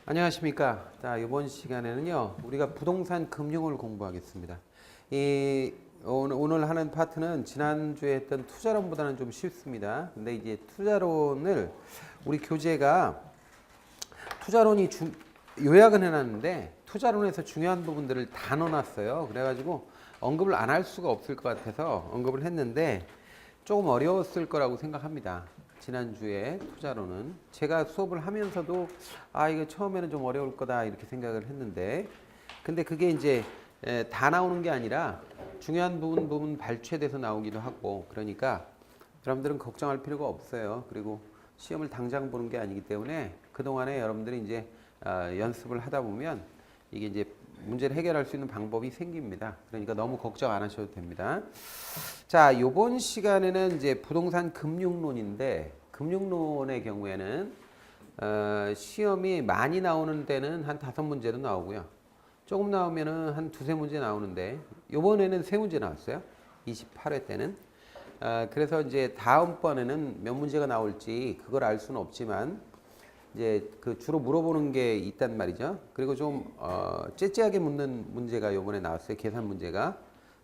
안녕하십니까. 자, 이번 시간에는요, 우리가 부동산 금융을 공부하겠습니다. 오늘 하는 파트는 지난주에 했던 투자론보다는 좀 쉽습니다. 근데 이제 투자론을 우리 교재가 투자론이 요약은 해놨는데 투자론에서 중요한 부분들을 다 넣어놨어요. 그래가지고 언급을 안 할 수가 없을 것 같아서 언급을 했는데 조금 어려웠을 거라고 생각합니다. 지난주에 투자로는 제가 수업을 하면서도 이거 처음에는 좀 어려울 거다 이렇게 생각을 했는데 근데 그게 이제 다 나오는 게 아니라 중요한 부분 발췌돼서 나오기도 하고 그러니까 여러분들은 걱정할 필요가 없어요. 그리고 시험을 당장 보는 게 아니기 때문에 그동안에 여러분들이 이제 연습을 하다 보면 이게 이제 문제를 해결할 수 있는 방법이 생깁니다. 그러니까 너무 걱정 안 하셔도 됩니다. 자, 이번 시간에는 이제 부동산 금융론인데 금융론의 경우에는 시험이 많이 나오는 때는 한 5문제도 나오고요. 조금 나오면은 한 2-3문제 나오는데 이번에는 3문제 나왔어요. 28회 때는. 그래서 이제 다음번에는 몇 문제가 나올지 그걸 알 수는 없지만 이제 그 주로 물어보는 게 있단 말이죠. 그리고 좀 째째하게 묻는 문제가 이번에 나왔어요. 계산 문제가.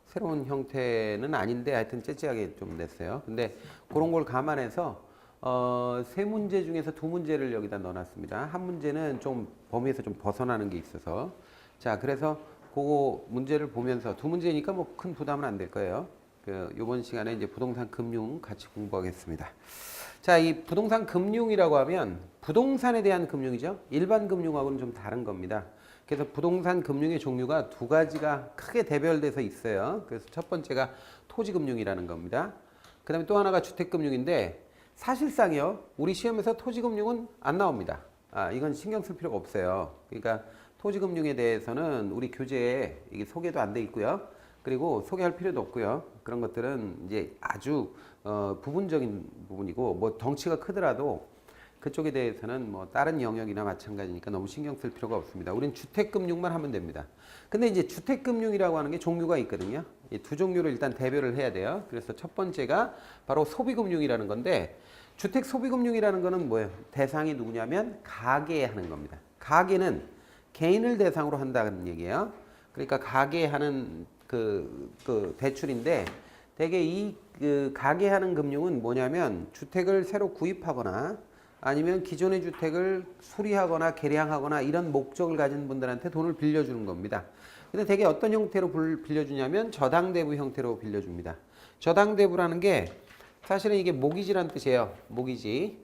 새로운 형태는 아닌데 하여튼 째째하게 좀 냈어요. 근데 그런 걸 감안해서 3문제 중에서 2문제를 여기다 넣어놨습니다. 한 문제는 좀 범위에서 좀 벗어나는 게 있어서 자 그래서 그거 문제를 보면서 2문제니까 뭐 큰 부담은 안 될 거예요. 이번 시간에 이제 부동산 금융 같이 공부하겠습니다. 자, 이 부동산 금융이라고 하면 부동산에 대한 금융이죠. 일반 금융하고는 좀 다른 겁니다. 그래서 부동산 금융의 종류가 2가지가 크게 대별돼서 있어요. 그래서 첫 번째가 토지금융이라는 겁니다. 그 다음에 또 하나가 주택금융인데 사실상요, 우리 시험에서 토지금융은 안 나옵니다. 이건 신경 쓸 필요가 없어요. 그러니까 토지금융에 대해서는 우리 교재에 이게 소개도 안 돼 있고요. 그리고 소개할 필요도 없고요. 그런 것들은 이제 아주 부분적인 부분이고 뭐 덩치가 크더라도 그쪽에 대해서는 뭐 다른 영역이나 마찬가지니까 너무 신경 쓸 필요가 없습니다. 우린 주택금융만 하면 됩니다. 근데 이제 주택금융이라고 하는 게 종류가 있거든요. 이 2종류를 일단 대별을 해야 돼요. 그래서 첫 번째가 바로 소비금융이라는 건데 주택 소비금융이라는 거는 뭐예요? 대상이 누구냐면 가계에 하는 겁니다. 가계는 개인을 대상으로 한다는 얘기예요. 그러니까 가계에 하는 그 대출인데 대개 그 가계 하는 금융은 뭐냐면 주택을 새로 구입하거나 아니면 기존의 주택을 수리하거나 개량하거나 이런 목적을 가진 분들한테 돈을 빌려주는 겁니다. 근데 대개 어떤 형태로 빌려주냐면 저당대부 형태로 빌려줍니다. 저당대부라는 게 사실은 이게 모기지라는 뜻이에요. 모기지.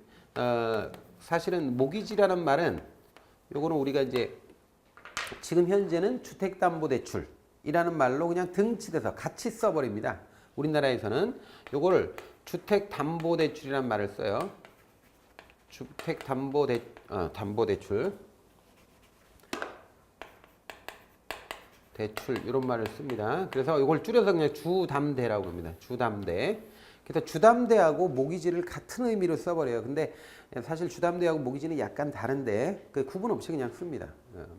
사실은 모기지라는 말은 요거는 우리가 이제 지금 현재는 주택담보대출이라는 말로 그냥 등치돼서 같이 써버립니다. 우리나라에서는 요거를 주택담보대출이라는 말을 써요. 담보대출 대출 이런 말을 씁니다. 그래서 이걸 줄여서 그냥 주담대라고 합니다. 주담대. 그래서 주담대하고 모기지를 같은 의미로 써버려요. 근데 사실 주담대하고 모기지는 약간 다른데 그 구분 없이 그냥 씁니다.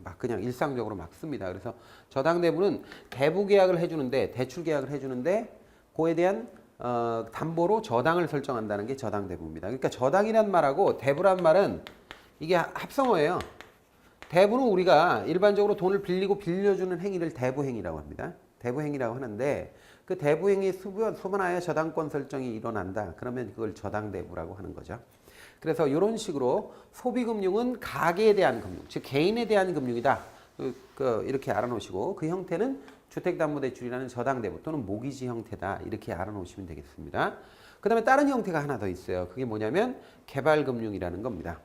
막 그냥 일상적으로 막 씁니다. 그래서 저당대부는 대부 계약을 해주는데 대출 계약을 해주는데 그에 대한 담보로 저당을 설정한다는 게 저당대부입니다. 그러니까 저당이란 말하고 대부란 말은 이게 합성어예요. 대부는 우리가 일반적으로 돈을 빌리고 빌려주는 행위를 대부행위라고 합니다. 대부행위라고 하는데 그 대부행위 소변하여 저당권 설정이 일어난다. 그러면 그걸 저당대부라고 하는 거죠. 그래서 이런 식으로 소비금융은 가계에 대한 금융, 즉 개인에 대한 금융이다. 이렇게 알아놓으시고 그 형태는 주택담보대출이라는 저당대부 또는 모기지 형태다. 이렇게 알아놓으시면 되겠습니다. 그 다음에 다른 형태가 하나 더 있어요. 그게 뭐냐면 개발금융이라는 겁니다.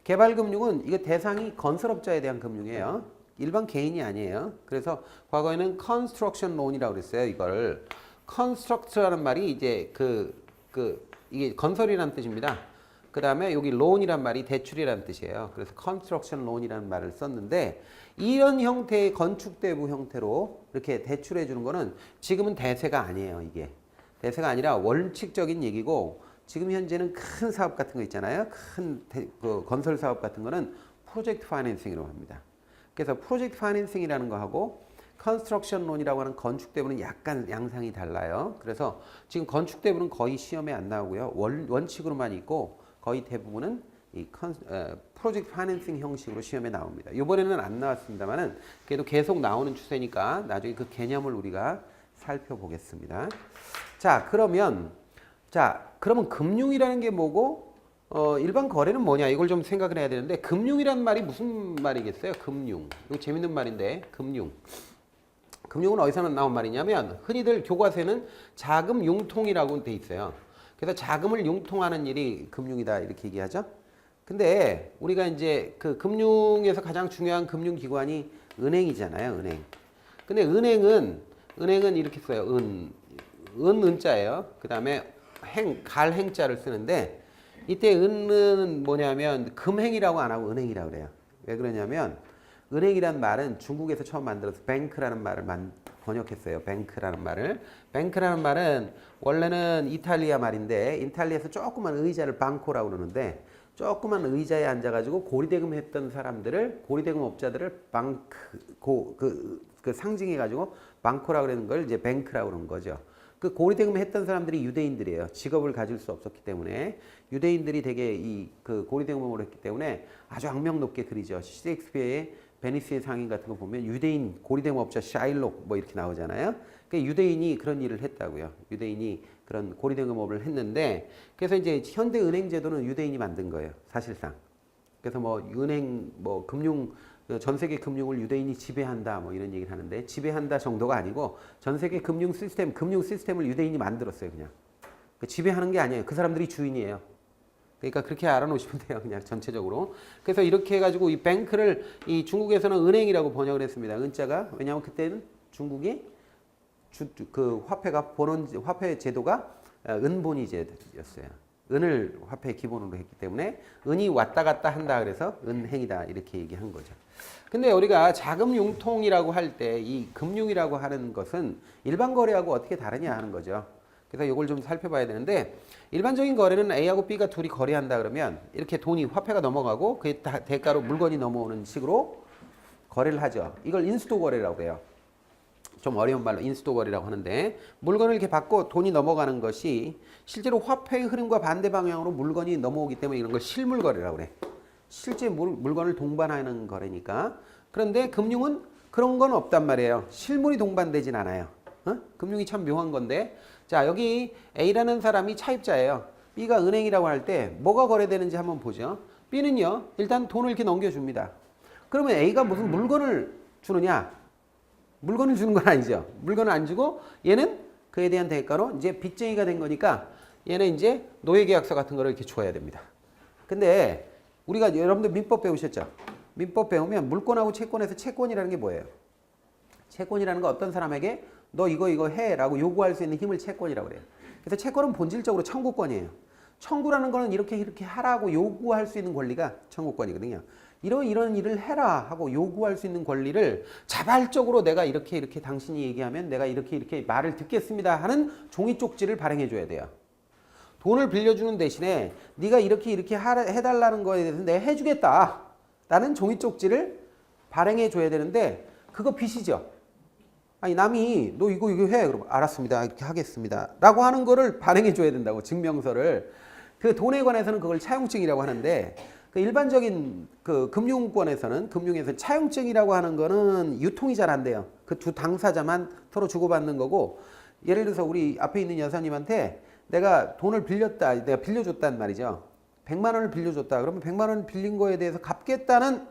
개발금융은 이거 대상이 건설업자에 대한 금융이에요. 일반 개인이 아니에요. 그래서 과거에는 construction loan이라고 그랬어요. 이걸 construct라는 말이 이제 이게 건설이라는 뜻입니다. 그 다음에 여기 loan이란 말이 대출이라는 뜻이에요. 그래서 construction loan이라는 말을 썼는데 이런 형태의 건축대부 형태로 이렇게 대출해 주는 거는 지금은 대세가 아니에요. 이게 대세가 아니라 원칙적인 얘기고 지금 현재는 큰 사업 같은 거 있잖아요. 큰 건설 사업 같은 거는 프로젝트 파이낸싱이라고 합니다. 그래서 프로젝트 파이낸싱이라는 거하고 컨스트럭션 론이라고 하는 건축대부는 약간 양상이 달라요. 그래서 지금 건축대부는 거의 시험에 안 나오고요. 원칙으로만 있고 거의 대부분은 프로젝트 파이낸싱 형식으로 시험에 나옵니다. 이번에는 안 나왔습니다만은 그래도 계속 나오는 추세니까 나중에 그 개념을 우리가 살펴보겠습니다. 자, 그러면 금융이라는 게 뭐고 일반 거래는 뭐냐 이걸 좀 생각을 해야 되는데 금융이란 말이 무슨 말이겠어요? 금융. 이거 재밌는 말인데 금융. 금융은 어디서 나온 말이냐면 흔히들 교과서에는 자금 융통이라고 돼 있어요. 그래서 자금을 융통하는 일이 금융이다 이렇게 얘기하죠. 근데 우리가 이제 그 금융에서 가장 중요한 금융기관이 은행이잖아요. 은행. 근데 은행은 이렇게 써요. 은자예요. 그 다음에 갈행자를 쓰는데 이때 은은 뭐냐면 금행이라고 안 하고 은행이라고 그래요. 왜 그러냐면 은행이란 말은 중국에서 처음 만들어서 뱅크라는 말을 번역했어요. 뱅크라는 말을. 뱅크라는 말은 원래는 이탈리아 말인데 이탈리아에서 조그만 의자를 방코라고 그러는데 조그만 의자에 앉아가지고 고리대금 했던 사람들을 고리대금 업자들을 그 상징해가지고 방코라고 그러는 걸 이제 뱅크라고 그러는 거죠. 그 고리대금 했던 사람들이 유대인들이에요. 직업을 가질 수 없었기 때문에 유대인들이 되게 그 고리대금을 했기 때문에 아주 악명 높게 그리죠. 셰익스피어의 베니스의 상인 같은 거 보면 유대인 고리대금업자 샤일록 뭐 이렇게 나오잖아요. 그러니까 유대인이 그런 일을 했다고요. 유대인이 그런 고리대금업을 했는데 그래서 이제 현대 은행 제도는 유대인이 만든 거예요. 사실상. 그래서 뭐 은행 뭐 금융 전 세계 금융을 유대인이 지배한다 뭐 이런 얘기를 하는데 지배한다 정도가 아니고 전 세계 금융 시스템을 유대인이 만들었어요. 그냥. 지배하는 게 아니에요. 그 사람들이 주인이에요. 그러니까 그렇게 알아놓으시면 돼요. 그냥 전체적으로. 그래서 이렇게 해가지고 이 뱅크를 이 중국에서는 은행이라고 번역을 했습니다. 은자가. 왜냐하면 그때는 중국이 그 화폐 제도가 은본위 제도였어요. 은을 화폐 기본으로 했기 때문에 은이 왔다 갔다 한다 그래서 은행이다 이렇게 얘기한 거죠. 근데 우리가 자금 융통이라고 할 때 이 금융이라고 하는 것은 일반 거래하고 어떻게 다르냐 하는 거죠. 그래서 이걸 좀 살펴봐야 되는데 일반적인 거래는 A하고 B가 둘이 거래한다 그러면 이렇게 돈이 화폐가 넘어가고 그에 대가로 물건이 넘어오는 식으로 거래를 하죠. 이걸 인수도 거래라고 해요. 좀 어려운 말로 인수도 거래라고 하는데 물건을 이렇게 받고 돈이 넘어가는 것이 실제로 화폐의 흐름과 반대 방향으로 물건이 넘어오기 때문에 이런 걸 실물 거래라고 그래. 실제 물건을 동반하는 거래니까. 그런데 금융은 그런 건 없단 말이에요. 실물이 동반되진 않아요. 금융이 참 묘한 건데 자 여기 A라는 사람이 차입자예요. B가 은행이라고 할 때 뭐가 거래되는지 한번 보죠. B는요 일단 돈을 이렇게 넘겨줍니다. 그러면 A가 무슨 물건을 주느냐? 물건을 주는 건 아니죠. 물건을 안 주고 얘는 그에 대한 대가로 이제 빚쟁이가 된 거니까 얘는 이제 노예계약서 같은 거를 이렇게 줘야 됩니다. 근데 우리가 여러분들 민법 배우셨죠? 민법 배우면 물권하고 채권에서 채권이라는 게 뭐예요? 채권이라는 건 어떤 사람에게 너 이거 해라고 요구할 수 있는 힘을 채권이라고 그래요. 그래서 채권은 본질적으로 청구권이에요. 청구라는 거는 이렇게 하라고 요구할 수 있는 권리가 청구권이거든요. 이런 일을 해라 하고 요구할 수 있는 권리를 자발적으로 내가 이렇게 당신이 얘기하면 내가 이렇게 말을 듣겠습니다 하는 종이 쪽지를 발행해 줘야 돼요. 돈을 빌려주는 대신에 네가 이렇게 해달라는 거에 대해서 내가 해주겠다 라는 종이 쪽지를 발행해 줘야 되는데 그거 빚이죠. 아니 남이 너 이거 해 그럼 알았습니다 이렇게 하겠습니다 라고 하는 거를 발행해 줘야 된다고 증명서를. 그 돈에 관해서는 그걸 차용증이라고 하는데 그 일반적인 그 금융에서 차용증이라고 하는 거는 유통이 잘 안 돼요. 그 두 당사자만 서로 주고받는 거고 예를 들어서 우리 앞에 있는 여사님한테 내가 돈을 내가 빌려줬단 말이죠. 100만 원을 빌려줬다. 그러면 100만 원 빌린 거에 대해서 갚겠다는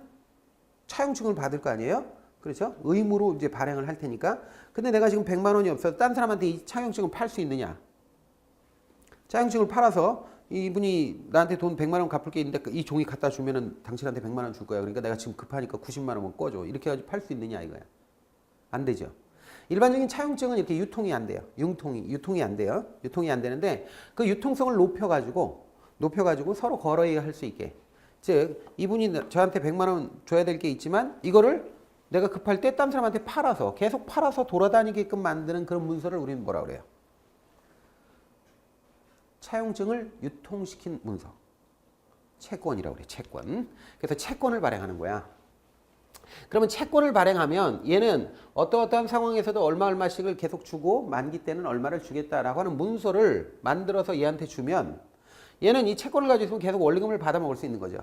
차용증을 받을 거 아니에요? 그렇죠? 의무로 이제 발행을 할 테니까. 근데 내가 지금 100만 원이 없어서 딴 사람한테 이 차용증을 팔 수 있느냐? 차용증을 팔아서 이분이 나한테 돈 100만 원 갚을 게 있는데 이 종이 갖다 주면은 당신한테 100만 원 줄 거야. 그러니까 내가 지금 급하니까 90만 원만 꺼줘. 이렇게 해가지고 팔 수 있느냐 이거야. 안 되죠. 일반적인 차용증은 이렇게 유통이 안 돼요. 유통이 안 돼요. 유통이 안 되는데 그 유통성을 높여가지고 서로 거래할 수 있게. 즉 이분이 저한테 100만 원 줘야 될 게 있지만 이거를 내가 급할 때 딴 사람한테 계속 팔아서 돌아다니게끔 만드는 그런 문서를 우리는 뭐라 그래요? 차용증을 유통시킨 문서. 채권이라고 그래. 채권. 그래서 채권을 발행하는 거야. 그러면 채권을 발행하면 얘는 어떠한 상황에서도 얼마씩을 계속 주고 만기 때는 얼마를 주겠다라고 하는 문서를 만들어서 얘한테 주면 얘는 이 채권을 가지고 있으면 계속 원리금을 받아 먹을 수 있는 거죠.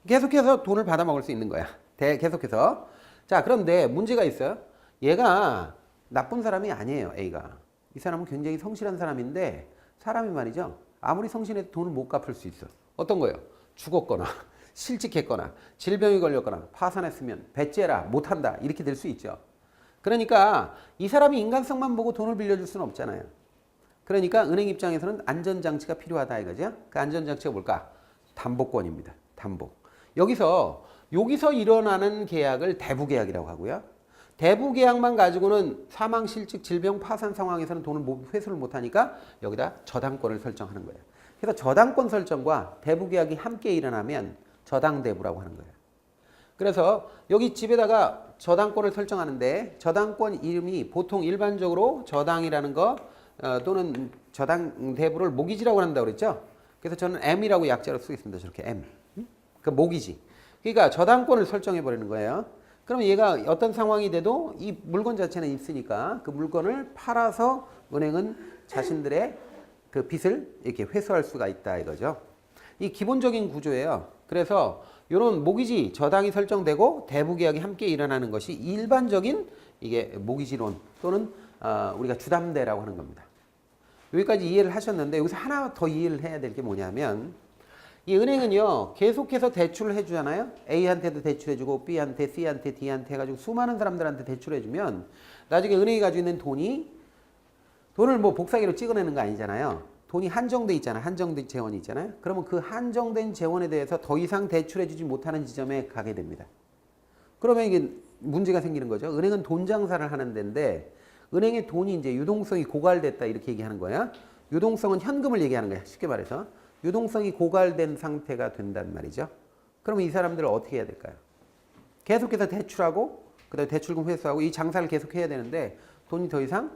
계속해서 돈을 받아 먹을 수 있는 거야. 계속해서. 자, 그런데 문제가 있어요. 얘가 나쁜 사람이 아니에요, A가. 이 사람은 굉장히 성실한 사람인데 사람이 말이죠. 아무리 성실해도 돈을 못 갚을 수 있어. 어떤 거예요? 죽었거나 실직했거나 질병이 걸렸거나 파산했으면 배째라 못한다 이렇게 될 수 있죠. 그러니까 이 사람이 인간성만 보고 돈을 빌려줄 수는 없잖아요. 그러니까 은행 입장에서는 안전장치가 필요하다 이거죠. 그 안전장치가 뭘까? 담보권입니다. 담보. 여기서 일어나는 계약을 대부계약이라고 하고요. 대부계약만 가지고는 사망, 실직, 질병, 파산 상황에서는 돈을 회수를 못하니까 여기다 저당권을 설정하는 거예요. 그래서 저당권 설정과 대부계약이 함께 일어나면 저당대부라고 하는 거예요. 그래서 여기 집에다가 저당권을 설정하는데 저당권 이름이 보통 일반적으로 저당이라는 거 또는 저당대부를 모기지라고 한다고 그랬죠. 그래서 저는 M이라고 약자로 쓰겠습니다. 저렇게 M. 그 모기지. 그러니까 저당권을 설정해 버리는 거예요. 그럼 얘가 어떤 상황이 돼도 이 물건 자체는 있으니까 그 물건을 팔아서 은행은 자신들의 그 빚을 이렇게 회수할 수가 있다 이거죠. 이 기본적인 구조예요. 그래서 이런 모기지 저당이 설정되고 대부계약이 함께 일어나는 것이 일반적인 이게 모기지론 또는 우리가 주담대라고 하는 겁니다. 여기까지 이해를 하셨는데 여기서 하나 더 이해를 해야 될 게 뭐냐면 이 은행은요 계속해서 대출을 해주잖아요. A한테도 대출해주고 B한테, C한테, D한테 해가지고 수많은 사람들한테 대출해주면 나중에 은행이 가지고 있는 돈을 뭐 복사기로 찍어내는 거 아니잖아요. 돈이 한정돼 있잖아요. 한정된 재원이 있잖아요. 그러면 그 한정된 재원에 대해서 더 이상 대출해주지 못하는 지점에 가게 됩니다. 그러면 이게 문제가 생기는 거죠. 은행은 돈 장사를 하는 데인데 은행의 돈이 이제 유동성이 고갈됐다 이렇게 얘기하는 거야. 유동성은 현금을 얘기하는 거야. 쉽게 말해서. 유동성이 고갈된 상태가 된단 말이죠. 그러면 이 사람들은 어떻게 해야 될까요? 계속해서 대출하고 그다음에 대출금 회수하고 이 장사를 계속 해야 되는데 돈이 더 이상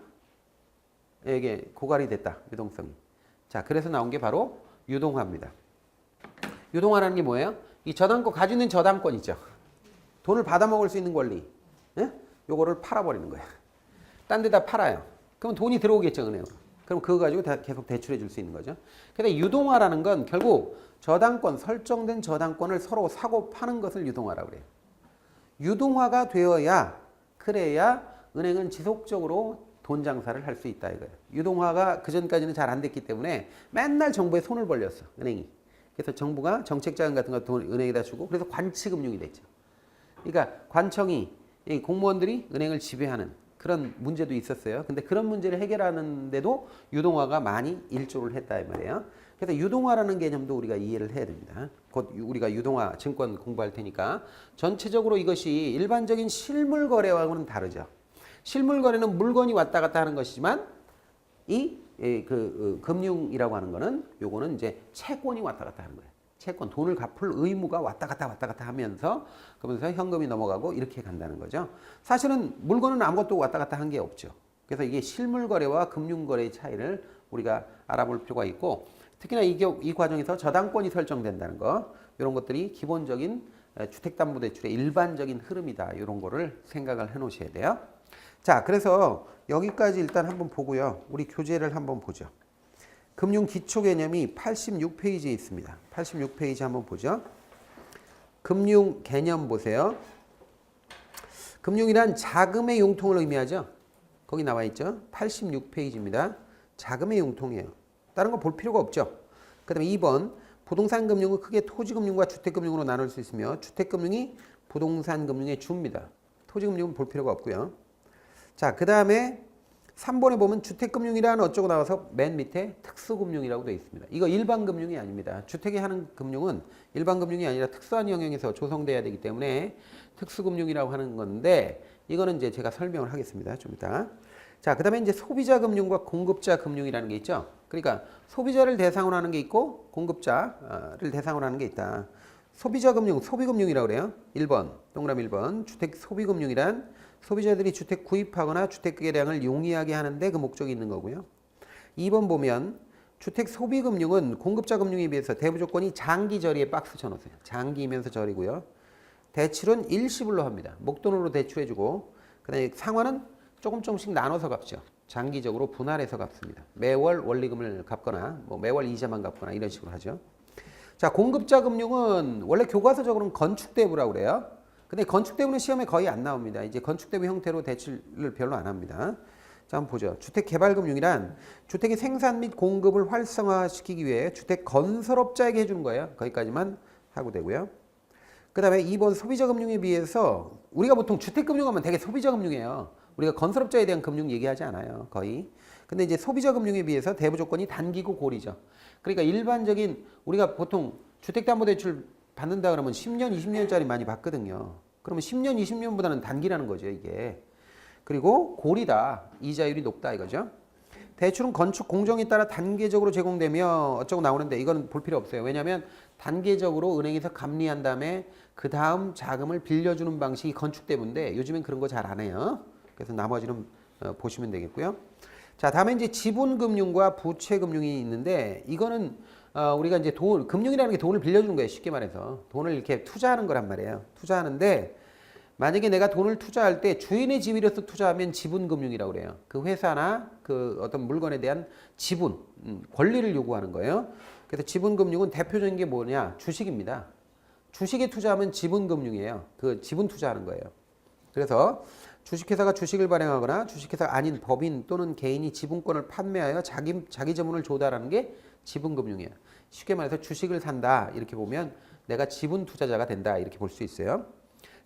이게 고갈이 됐다. 유동성이. 자, 그래서 나온 게 바로 유동화입니다. 유동화라는 게 뭐예요? 이 저당권 가지고 있는 저당권 있죠. 돈을 받아 먹을 수 있는 권리. 예? 요거를 팔아버리는 거야. 딴 데다 팔아요. 그럼 돈이 들어오겠죠, 은행으로. 그럼 그거 가지고 계속 대출해 줄 수 있는 거죠. 근데 유동화라는 건 결국 저당권, 설정된 저당권을 서로 사고 파는 것을 유동화라고 그래요. 유동화가 되어야 그래야 은행은 지속적으로 돈 장사를 할 수 있다 이거예요. 유동화가 그전까지는 잘 안 됐기 때문에 맨날 정부에 손을 벌렸어, 은행이. 그래서 정부가 정책자금 같은 거 돈 은행에다 주고 그래서 관치금융이 됐죠. 그러니까 관청이 공무원들이 은행을 지배하는 그런 문제도 있었어요. 근데 그런 문제를 해결하는데도 유동화가 많이 일조를 했다 이 말이에요. 그래서 유동화라는 개념도 우리가 이해를 해야 됩니다. 곧 우리가 유동화 증권 공부할 테니까 전체적으로 이것이 일반적인 실물 거래와는 다르죠. 실물 거래는 물건이 왔다 갔다 하는 것이지만 금융이라고 하는 거는 요거는 이제 채권이 왔다 갔다 하는 거예요. 채권, 돈을 갚을 의무가 왔다 갔다 하면서 그러면서 현금이 넘어가고 이렇게 간다는 거죠. 사실은 물건은 아무것도 왔다 갔다 한 게 없죠. 그래서 이게 실물 거래와 금융 거래의 차이를 우리가 알아볼 필요가 있고 특히나 이 과정에서 저당권이 설정된다는 거 이런 것들이 기본적인 주택담보대출의 일반적인 흐름이다. 이런 거를 생각을 해 놓으셔야 돼요. 자, 그래서 여기까지 일단 한번 보고요. 우리 교재를 한번 보죠. 금융 기초 개념이 86페이지에 있습니다. 86페이지 한번 보죠. 금융 개념 보세요. 금융이란 자금의 융통을 의미하죠. 거기 나와 있죠. 86페이지입니다. 자금의 융통이에요. 다른 거 볼 필요가 없죠. 그 다음에 2번 부동산 금융은 크게 토지금융과 주택금융으로 나눌 수 있으며 주택금융이 부동산 금융의 주입니다. 토지금융은 볼 필요가 없고요. 자, 그 다음에 3번에 보면 주택금융이라는 어쩌고 나와서 맨 밑에 특수금융이라고 되어 있습니다. 이거 일반금융이 아닙니다. 주택에 하는 금융은 일반금융이 아니라 특수한 영역에서 조성돼야 되기 때문에 특수금융이라고 하는 건데 이거는 이제 제가 설명을 하겠습니다. 좀 이따. 자, 그 다음에 이제 소비자금융과 공급자금융이라는 게 있죠. 그러니까 소비자를 대상으로 하는 게 있고 공급자를 대상으로 하는 게 있다. 소비자금융, 소비금융이라고 그래요. 1번, 동그라미 1번. 주택 소비금융이란 소비자들이 주택 구입하거나 주택 거래량을 용이하게 하는데 그 목적이 있는 거고요. 2번 보면 주택 소비금융은 공급자금융에 비해서 대부 조건이 장기 저리에 박스 쳐놓으세요. 장기이면서 저리고요. 대출은 일시불로 합니다. 목돈으로 대출해주고 그다음에 상환은 조금씩 나눠서 갚죠. 장기적으로 분할해서 갚습니다. 매월 원리금을 갚거나 뭐 매월 이자만 갚거나 이런 식으로 하죠. 자, 공급자 금융은 원래 교과서적으로는 건축대부라고 그래요. 근데 건축대부는 시험에 거의 안 나옵니다. 이제 건축대부 형태로 대출을 별로 안 합니다. 자, 한번 보죠. 주택개발금융이란 주택의 생산 및 공급을 활성화시키기 위해 주택 건설업자에게 해주는 거예요. 거기까지만 하고 되고요. 그 다음에 2번 소비자금융에 비해서 우리가 보통 주택금융하면 되게 소비자금융이에요. 우리가 건설업자에 대한 금융 얘기하지 않아요. 거의. 근데 이제 소비자금융에 비해서 대부 조건이 단기고 고리죠. 그러니까 일반적인 우리가 보통 주택담보대출 받는다 그러면 10년, 20년짜리 많이 받거든요. 그러면 10년, 20년보다는 단기라는 거죠, 이게. 그리고 고리다. 이자율이 높다 이거죠. 대출은 건축 공정에 따라 단계적으로 제공되며 어쩌고 나오는데 이건 볼 필요 없어요. 왜냐하면 단계적으로 은행에서 감리한 다음에 그 다음 자금을 빌려주는 방식이 건축대부인데 요즘엔 그런 거 잘 안 해요. 그래서 나머지는 보시면 되겠고요. 자, 다음에 이제 지분금융과 부채금융이 있는데 이거는 우리가 이제 금융이라는 게 돈을 빌려주는 거예요. 쉽게 말해서 돈을 이렇게 투자하는 거란 말이에요. 투자하는데 만약에 내가 돈을 투자할 때 주인의 지위로서 투자하면 지분금융이라고 그래요. 그 회사나 그 어떤 물건에 대한 지분, 권리를 요구하는 거예요. 그래서 지분금융은 대표적인 게 뭐냐? 주식입니다. 주식에 투자하면 지분금융이에요. 그 지분 투자하는 거예요. 그래서 주식회사가 주식을 발행하거나 주식회사 아닌 법인 또는 개인이 지분권을 판매하여 자기 재물을 조달하는 게 지분금융이에요. 쉽게 말해서 주식을 산다 이렇게 보면 내가 지분 투자자가 된다 이렇게 볼 수 있어요.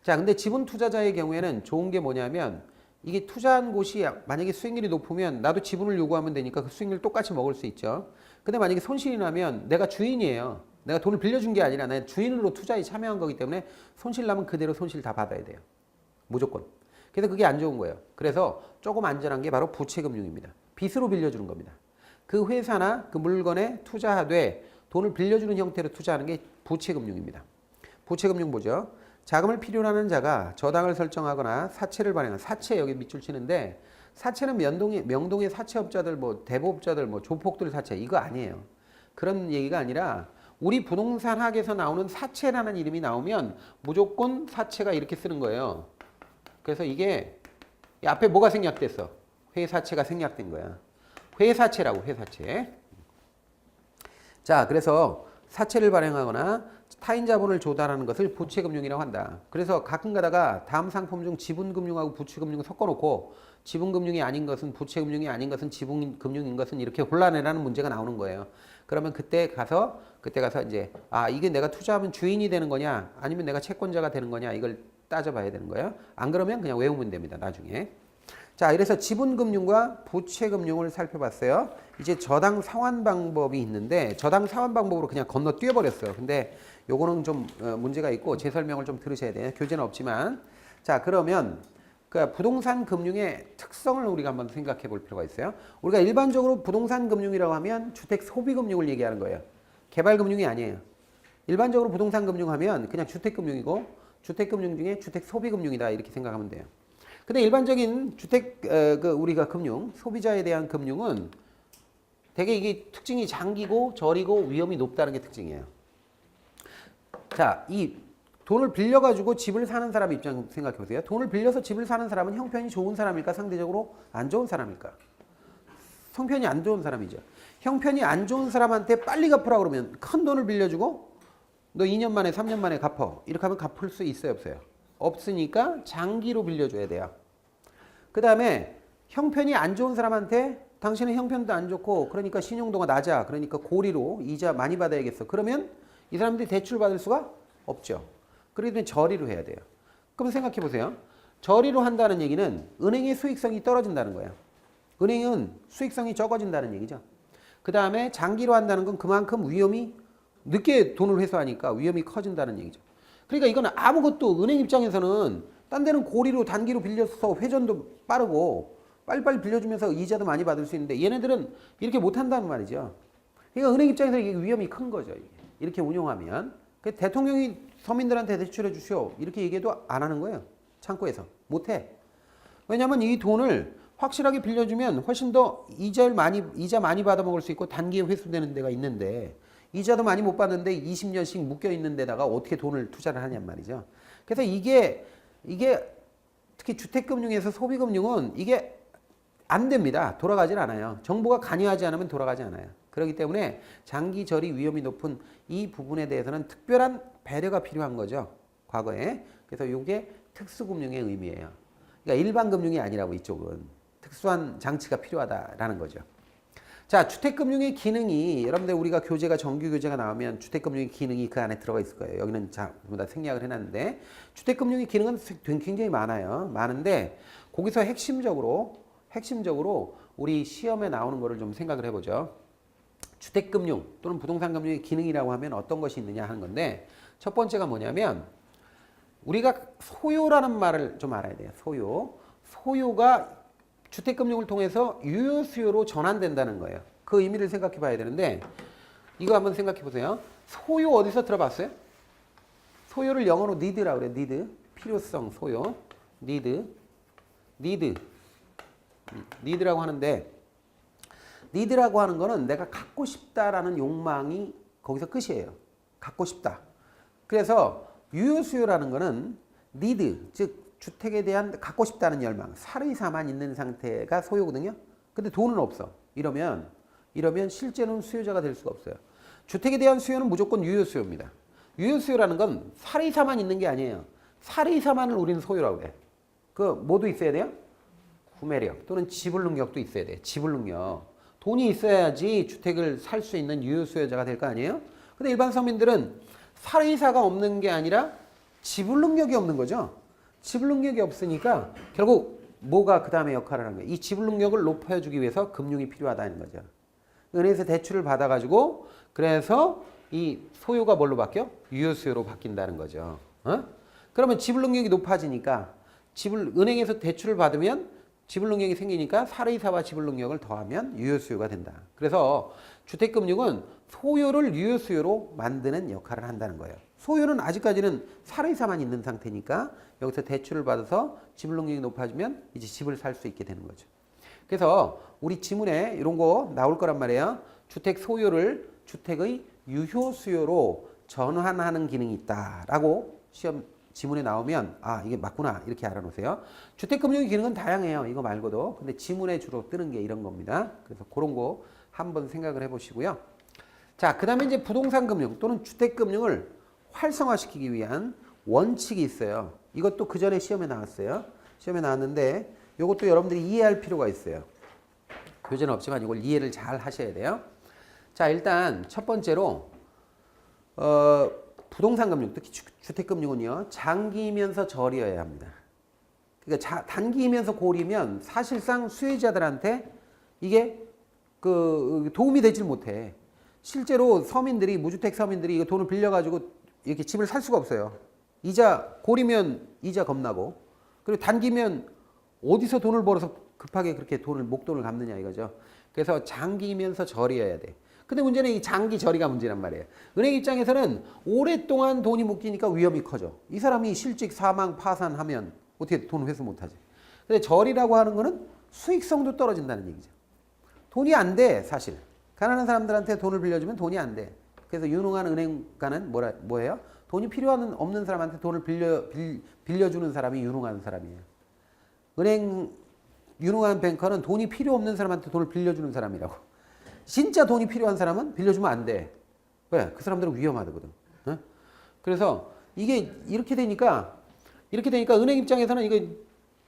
자, 근데 지분 투자자의 경우에는 좋은 게 뭐냐면 이게 투자한 곳이 만약에 수익률이 높으면 나도 지분을 요구하면 되니까 그 수익률 똑같이 먹을 수 있죠. 근데 만약에 손실이 나면 내가 주인이에요. 내가 돈을 빌려준 게 아니라 내 주인으로 투자에 참여한 거기 때문에 손실 나면 그대로 손실 다 받아야 돼요. 무조건. 그래서 그게 안 좋은 거예요. 그래서 조금 안전한 게 바로 부채금융입니다. 빚으로 빌려주는 겁니다. 그 회사나 그 물건에 투자하되 돈을 빌려주는 형태로 투자하는 게 부채금융입니다. 부채금융 보죠. 자금을 필요로 하는 자가 저당을 설정하거나 사채를 발행한 사채 여기 밑줄 치는데 사채는 명동의 사채업자들 뭐 대부업자들 뭐 조폭들 사채 이거 아니에요. 그런 얘기가 아니라 우리 부동산학에서 나오는 사채라는 이름이 나오면 무조건 사채가 이렇게 쓰는 거예요. 그래서 이게 앞에 뭐가 생략됐어? 회사채가 생략된 거야. 회사채라고 회사채. 자, 그래서 사채를 발행하거나 타인 자본을 조달하는 것을 부채금융이라고 한다. 그래서 가끔 가다가 다음 상품 중 지분금융하고 부채금융을 섞어놓고 지분금융이 아닌 것은 부채금융이 아닌 것은 지분금융인 것은 이렇게 혼란해라는 문제가 나오는 거예요. 그러면 그때 가서 이제 이게 내가 투자하면 주인이 되는 거냐 아니면 내가 채권자가 되는 거냐 이걸 따져봐야 되는 거예요. 안 그러면 그냥 외우면 됩니다. 나중에. 자, 이래서 지분금융과 부채금융을 살펴봤어요. 이제 저당 상환 방법이 있는데 저당 상환 방법으로 그냥 건너뛰어 버렸어요. 근데 요거는 좀 문제가 있고 제 설명을 좀 들으셔야 돼요. 교재는 없지만. 자, 그러면 그 부동산 금융의 특성을 우리가 한번 생각해 볼 필요가 있어요. 우리가 일반적으로 부동산 금융이라고 하면 주택 소비 금융을 얘기하는 거예요. 개발 금융이 아니에요. 일반적으로 부동산 금융 하면 그냥 주택 금융이고 주택 금융 중에 주택 소비 금융이다 이렇게 생각하면 돼요. 근데 일반적인 주택 우리가 금융, 소비자에 대한 금융은 되게 이게 특징이 장기고 저리고 위험이 높다는 게 특징이에요. 자, 이 돈을 빌려가지고 집을 사는 사람 입장 생각해 보세요. 돈을 빌려서 집을 사는 사람은 형편이 좋은 사람일까? 상대적으로 안 좋은 사람일까? 형편이 안 좋은 사람이죠. 형편이 안 좋은 사람한테 빨리 갚으라고 그러면 큰 돈을 빌려주고 너 2년 만에 3년 만에 갚어. 이렇게 하면 갚을 수 있어요? 없어요? 없으니까 장기로 빌려줘야 돼요. 그 다음에 형편이 안 좋은 사람한테 당신은 형편도 안 좋고 그러니까 신용도가 낮아. 그러니까 고리로 이자 많이 받아야겠어. 그러면 이 사람들이 대출 받을 수가 없죠. 그러기 때문에 저리로 해야 돼요. 그럼 생각해 보세요. 저리로 한다는 얘기는 은행의 수익성이 떨어진다는 거예요. 은행은 수익성이 적어진다는 얘기죠. 그 다음에 장기로 한다는 건 그만큼 위험이 늦게 돈을 회수하니까 위험이 커진다는 얘기죠. 그러니까 이건 아무것도 은행 입장에서는 딴 데는 고리로 단기로 빌려서 회전도 빠르고 빨리빨리 빌려주면서 이자도 많이 받을 수 있는데 얘네들은 이렇게 못한다는 말이죠. 그러니까 은행 입장에서 이게 위험이 큰 거죠. 이렇게 운용하면. 대통령이 서민들한테 대출해 주시오 이렇게 얘기해도 안 하는 거예요. 창구에서. 못해. 왜냐하면 이 돈을 확실하게 빌려주면 훨씬 더 이자 많이 받아먹을 수 있고 단기에 회수되는 데가 있는데 이자도 많이 못 받는데 20년씩 묶여 있는 데다가 어떻게 돈을 투자를 하냔 말이죠. 그래서 이게 특히 주택금융에서 소비금융은 이게 안 됩니다. 돌아가질 않아요. 정부가 관여하지 않으면 돌아가지 않아요. 그렇기 때문에 장기 저리 위험이 높은 이 부분에 대해서는 특별한 배려가 필요한 거죠. 과거에. 그래서 이게 특수금융의 의미예요. 그러니까 일반 금융이 아니라고 이쪽은. 특수한 장치가 필요하다라는 거죠. 자, 주택금융의 기능이 여러분들 우리가 교재가 정규 교재가 나오면 주택금융의 기능이 그 안에 들어가 있을 거예요. 여기는 전부 다 생략을 해놨는데 주택금융의 기능은 굉장히 많아요. 많은데 거기서 핵심적으로 우리 시험에 나오는 거를 좀 생각을 해보죠. 주택금융 또는 부동산금융의 기능이라고 하면 어떤 것이 있느냐 하는 건데 첫 번째가 뭐냐면 우리가 소요라는 말을 좀 알아야 돼요. 소요가 주택금융을 통해서 유효수요로 전환된다는 거예요. 그 의미를 생각해 봐야 되는데 이거 한번 생각해 보세요. 소요 어디서 들어봤어요? 소요를 영어로 need라고 그래요. need. 필요성, 소요. need라고 하는데 need라고 하는 거는 내가 갖고 싶다라는 욕망이 거기서 끝이에요. 갖고 싶다. 그래서 유효수요라는 거는 need, 즉 주택에 대한 갖고 싶다는 열망, 사르이사만 있는 상태가 소요거든요. 근데 돈은 없어. 이러면 실제로는 수요자가 될 수가 없어요. 주택에 대한 수요는 무조건 유효수요입니다. 유효수요라는 건 사르이사만 있는 게 아니에요. 사르이사만을 우리는 소요라고 해. 그 뭐도 있어야 돼요? 구매력 또는 지불 능력도 있어야 돼. 지불 능력. 돈이 있어야지 주택을 살 수 있는 유효수요자가 될 거 아니에요? 근데 일반 서민들은 사르이사가 없는 게 아니라 지불 능력이 없는 거죠. 지불 능력이 없으니까 결국 뭐가 그 다음에 역할을 하는 거예요. 이 지불 능력을 높여주기 위해서 금융이 필요하다는 거죠. 은행에서 대출을 받아가지고 그래서 이 소요가 뭘로 바뀌어? 유효수요로 바뀐다는 거죠. 그러면 지불 능력이 높아지니까 은행에서 대출을 받으면 지불 능력이 생기니까 사르이사와 지불 능력을 더하면 유효수요가 된다. 그래서 주택금융은 소요를 유효수요로 만드는 역할을 한다는 거예요. 소요는 아직까지는 사르이사만 있는 상태니까 여기서 대출을 받아서 지불 능력이 높아지면 이제 집을 살 수 있게 되는 거죠. 그래서 우리 지문에 이런 거 나올 거란 말이에요. 주택 소요를 주택의 유효 수요로 전환하는 기능이 있다라고 시험 지문에 나오면 아 이게 맞구나 이렇게 알아놓으세요. 주택금융의 기능은 다양해요. 이거 말고도. 근데 지문에 주로 뜨는 게 이런 겁니다. 그래서 그런 거 한번 생각을 해보시고요. 자, 그 다음에 이제 부동산금융 또는 주택금융을 활성화시키기 위한 원칙이 있어요. 이것도 그 전에 시험에 나왔어요. 시험에 나왔는데 이것도 여러분들이 이해할 필요가 있어요. 교재는 없지만 이걸 이해를 잘 하셔야 돼요. 자, 일단 첫 번째로 부동산금융, 특히 주택금융은요. 장기이면서 저리여야 합니다. 그러니까 단기이면서 고리면 사실상 수혜자들한테 이게 그 도움이 되질 못해. 실제로 서민들이 무주택 서민들이 이거 돈을 빌려가지고 이렇게 집을 살 수가 없어요. 고리면 이자 겁나고 그리고 단기면 어디서 돈을 벌어서 급하게 그렇게 목돈을 갚느냐 이거죠. 그래서 장기이면서 저리여야 돼. 근데 문제는 이 장기 저리가 문제란 말이에요. 은행 입장에서는 오랫동안 돈이 묶이니까 위험이 커져. 이 사람이 실직, 사망, 파산하면 어떻게 돈을 회수 못하지. 근데 저리라고 하는 거는 수익성도 떨어진다는 얘기죠. 돈이 안 돼, 사실. 가난한 사람들한테 돈을 빌려주면 돈이 안 돼. 그래서 유능한 은행가는 뭐예요? 돈이 없는 사람한테 돈을 빌려주는 사람이 유능한 사람이에요. 유능한 뱅커는 돈이 필요 없는 사람한테 돈을 빌려주는 사람이라고. 진짜 돈이 필요한 사람은 빌려주면 안 돼. 왜? 그 사람들은 위험하거든. 그래서 이게 이렇게 되니까 은행 입장에서는 이게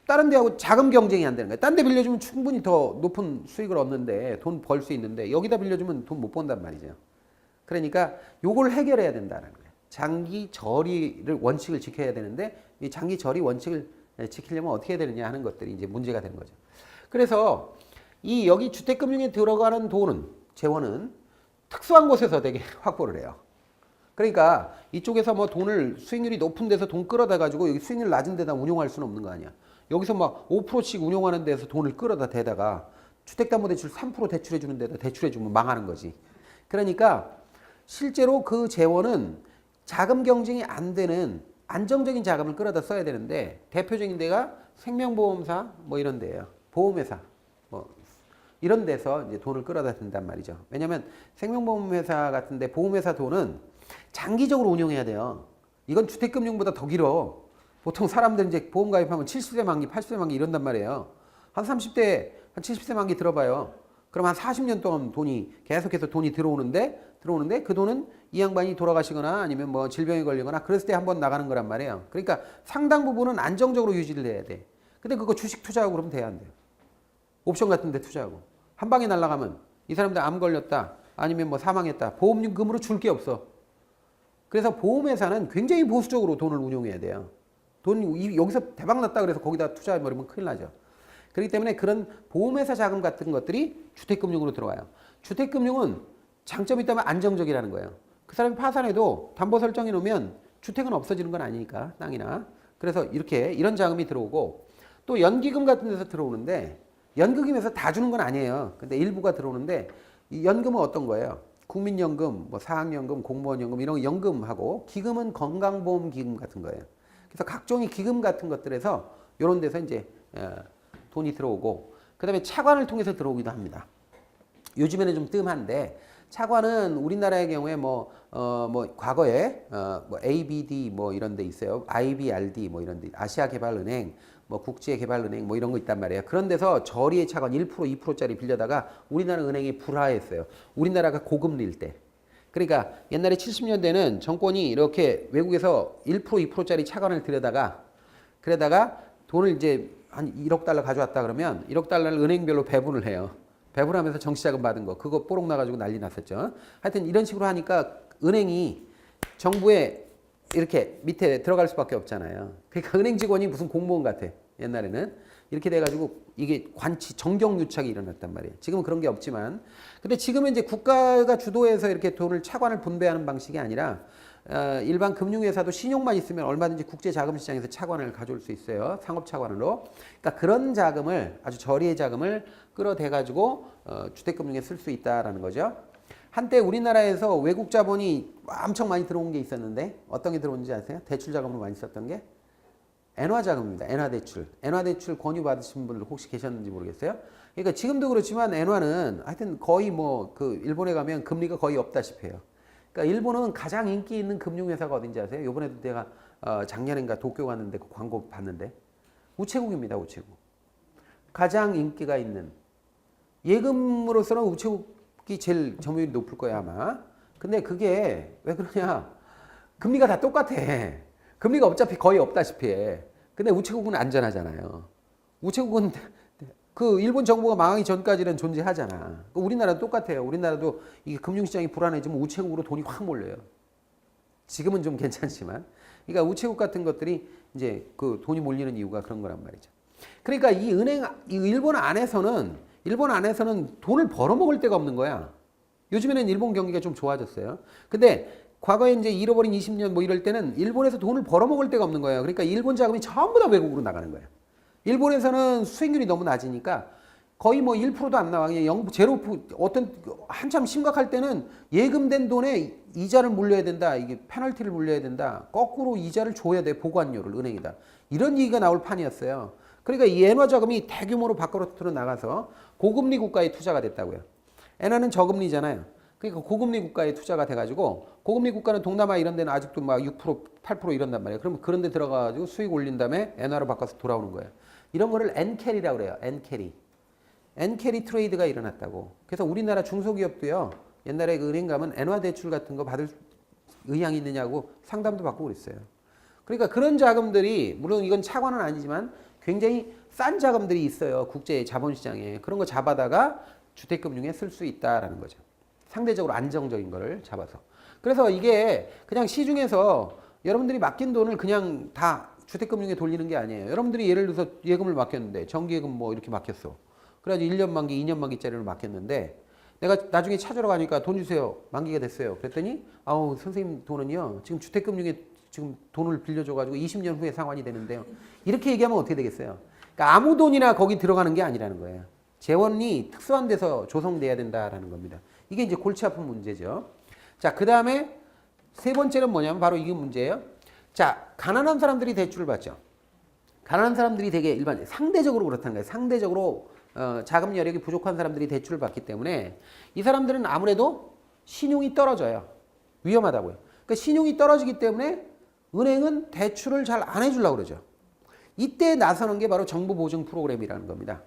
다른 데하고 자금 경쟁이 안 되는 거예요. 딴 데 빌려주면 충분히 더 높은 수익을 얻는데 돈 벌 수 있는데 여기다 빌려주면 돈 못 번단 말이죠. 그러니까 요걸 해결해야 된다는 거예요. 장기 저리를 원칙을 지켜야 되는데 이 장기 저리 원칙을 지키려면 어떻게 해야 되느냐 하는 것들이 이제 문제가 되는 거죠. 그래서 여기 주택금융에 들어가는 재원은 특수한 곳에서 되게 확보를 해요. 그러니까 이쪽에서 뭐 돈을 수익률이 높은 데서 돈 끌어다 가지고 여기 수익률 낮은 데다 운용할 수는 없는 거 아니야. 여기서 막 5%씩 운용하는 데서 돈을 끌어다 대다가 주택담보대출 3% 대출해 주는 데다 대출해 주면 망하는 거지. 그러니까 실제로 그 재원은 자금 경쟁이 안 되는 안정적인 자금을 끌어다 써야 되는데 대표적인 데가 생명보험사 뭐 이런 데예요. 보험회사 뭐 이런 데서 이제 돈을 끌어다 댄단 말이죠. 왜냐하면 생명보험회사 같은데 보험회사 돈은 장기적으로 운용해야 돼요. 이건 주택금융보다 더 길어. 보통 사람들 이제 보험 가입하면 70세 만기, 80세 만기 이런단 말이에요. 한 30대, 한 70세 만기 들어봐요. 그럼 한 40년 동안 계속해서 돈이 들어오는데 그 돈은 이 양반이 돌아가시거나 아니면 뭐 질병에 걸리거나 그랬을 때 한번 나가는 거란 말이에요. 그러니까 상당 부분은 안정적으로 유지를 해야 돼. 근데 그거 주식 투자하고 그러면 돼야 안 돼요. 옵션 같은 데 투자하고. 한 방에 날아가면 이 사람들 암 걸렸다. 아니면 뭐 사망했다. 보험금으로 줄 게 없어. 그래서 보험회사는 굉장히 보수적으로 돈을 운용해야 돼요. 여기서 대박 났다 그래서 거기다 투자해버리면 큰일 나죠. 그렇기 때문에 그런 보험회사 자금 같은 것들이 주택금융으로 들어와요. 주택금융은 장점이 있다면 안정적이라는 거예요. 그 사람이 파산해도 담보 설정해 놓으면 주택은 없어지는 건 아니니까 땅이나. 그래서 이런 자금이 들어오고 또 연기금 같은 데서 들어오는데 연기금에서 다 주는 건 아니에요. 근데 일부가 들어오는데 이 연금은 어떤 거예요? 국민연금, 뭐 사학연금, 공무원연금 이런 연금하고 기금은 건강보험기금 같은 거예요. 그래서 각종의 기금 같은 것들에서 이런 데서 이제 돈이 들어오고 그다음에 차관을 통해서 들어오기도 합니다. 요즘에는 좀 뜸한데 차관은 우리나라의 경우에 뭐 과거에 뭐 ABD 뭐 이런 데 있어요. IBRD 뭐 이런 데 아시아개발은행 뭐 국제개발은행 뭐 이런 거 있단 말이에요. 그런 데서 저리의 차관 1% 2%짜리 빌려다가 우리나라 은행이 불화했어요. 우리나라가 고금리일 때. 그러니까 옛날에 70년대는 정권이 이렇게 외국에서 1% 2%짜리 차관을 들여다가 그러다가 돈을 이제 한 1억 달러 가져왔다 그러면 1억 달러를 은행별로 배분을 해요. 배분하면서 정치자금 받은 거 그거 뽀록 나가지고 난리 났었죠. 하여튼 이런 식으로 하니까 은행이 정부에 이렇게 밑에 들어갈 수밖에 없잖아요. 그러니까 은행 직원이 무슨 공무원 같아. 옛날에는 이렇게 돼가지고 이게 정경유착이 일어났단 말이에요. 지금은 그런 게 없지만 근데 지금은 이제 국가가 주도해서 이렇게 돈을 차관을 분배하는 방식이 아니라 일반 금융회사도 신용만 있으면 얼마든지 국제자금시장에서 차관을 가져올 수 있어요. 상업차관으로. 그러니까 그런 자금을 아주 저리의 자금을 끌어대가지고 주택금융에 쓸 수 있다라는 거죠. 한때 우리나라에서 외국 자본이 엄청 많이 들어온 게 있었는데 어떤 게 들어온지 아세요? 대출 자금으로 많이 썼던 게 엔화 자금입니다. 엔화 대출. 엔화 대출 권유 받으신 분들 혹시 계셨는지 모르겠어요. 그러니까 지금도 그렇지만 엔화는 하여튼 거의 뭐 그 일본에 가면 금리가 거의 없다시피 해요. 그러니까 일본은 가장 인기 있는 금융회사가 어딘지 아세요? 이번에도 내가 작년인가 도쿄 갔는데 그 광고 봤는데 우체국입니다. 우체국. 가장 인기가 있는 예금으로서는 우체국이 제일 점유율이 높을 거야 아마. 근데 그게 왜 그러냐? 금리가 다 똑같아. 금리가 어차피 거의 없다시피 해. 근데 우체국은 안전하잖아요. 우체국은 그 일본 정부가 망하기 전까지는 존재하잖아. 우리나라도 똑같아요. 우리나라도 이게 금융시장이 불안해지면 우체국으로 돈이 확 몰려요. 지금은 좀 괜찮지만. 그러니까 우체국 같은 것들이 이제 그 돈이 몰리는 이유가 그런 거란 말이죠. 그러니까 이 일본 안에서는 돈을 벌어먹을 데가 없는 거야. 요즘에는 일본 경기가 좀 좋아졌어요. 근데 과거에 이제 잃어버린 20년 뭐 이럴 때는 일본에서 돈을 벌어먹을 데가 없는 거예요. 그러니까 일본 자금이 전부 다 외국으로 나가는 거예요. 일본에서는 수익률이 너무 낮으니까 거의 뭐 1%도 안 나와. 그냥 한참 심각할 때는 예금된 돈에 이자를 물려야 된다. 이게 페널티를 물려야 된다. 거꾸로 이자를 줘야 돼. 보관료를 은행에다. 이런 얘기가 나올 판이었어요. 그러니까 이 엔화 자금이 대규모로 밖으로 나가서 고금리 국가에 투자가 됐다고요. 엔화는 저금리잖아요. 그러니까 고금리 국가에 투자가 돼가지고 고금리 국가는 동남아 이런 데는 아직도 막 6%, 8% 이런단 말이에요. 그러면 그런 데 들어가가지고 수익 올린 다음에 엔화로 바꿔서 돌아오는 거예요. 이런 거를 엔캐리라고 그래요. 엔캐리. 엔캐리 트레이드가 일어났다고. 그래서 우리나라 중소기업도요. 옛날에 그 은행 가면 엔화 대출 같은 거 받을 의향이 있느냐고 상담도 받고 그랬어요. 그러니까 그런 자금들이 물론 이건 차관은 아니지만 굉장히 싼 자금들이 있어요. 국제 자본시장에. 그런 거 잡아다가 주택금융에 쓸 수 있다라는 거죠. 상대적으로 안정적인 거를 잡아서. 그래서 이게 그냥 시중에서 여러분들이 맡긴 돈을 그냥 다 주택금융에 돌리는 게 아니에요. 여러분들이 예를 들어서 예금을 맡겼는데 정기예금 뭐 이렇게 맡겼어. 그래가지고 1년 만기, 2년 만기짜리를 맡겼는데 내가 나중에 찾으러 가니까 돈 주세요. 만기가 됐어요. 그랬더니 아우 선생님 돈은요. 지금 주택금융에 지금 돈을 빌려줘가지고 20년 후에 상환이 되는데요. 이렇게 얘기하면 어떻게 되겠어요? 그러니까 아무 돈이나 거기 들어가는 게 아니라는 거예요. 재원이 특수한 데서 조성돼야 된다라는 겁니다. 이게 이제 골치 아픈 문제죠. 자, 그 다음에 세 번째는 뭐냐면 바로 이게 문제예요. 자, 가난한 사람들이 대출을 받죠. 가난한 사람들이 되게 상대적으로 그렇다는 거예요. 상대적으로 자금 여력이 부족한 사람들이 대출을 받기 때문에 이 사람들은 아무래도 신용이 떨어져요. 위험하다고요. 그러니까 신용이 떨어지기 때문에 은행은 대출을 잘 안 해주려고 그러죠. 이때 나서는 게 바로 정부 보증 프로그램이라는 겁니다.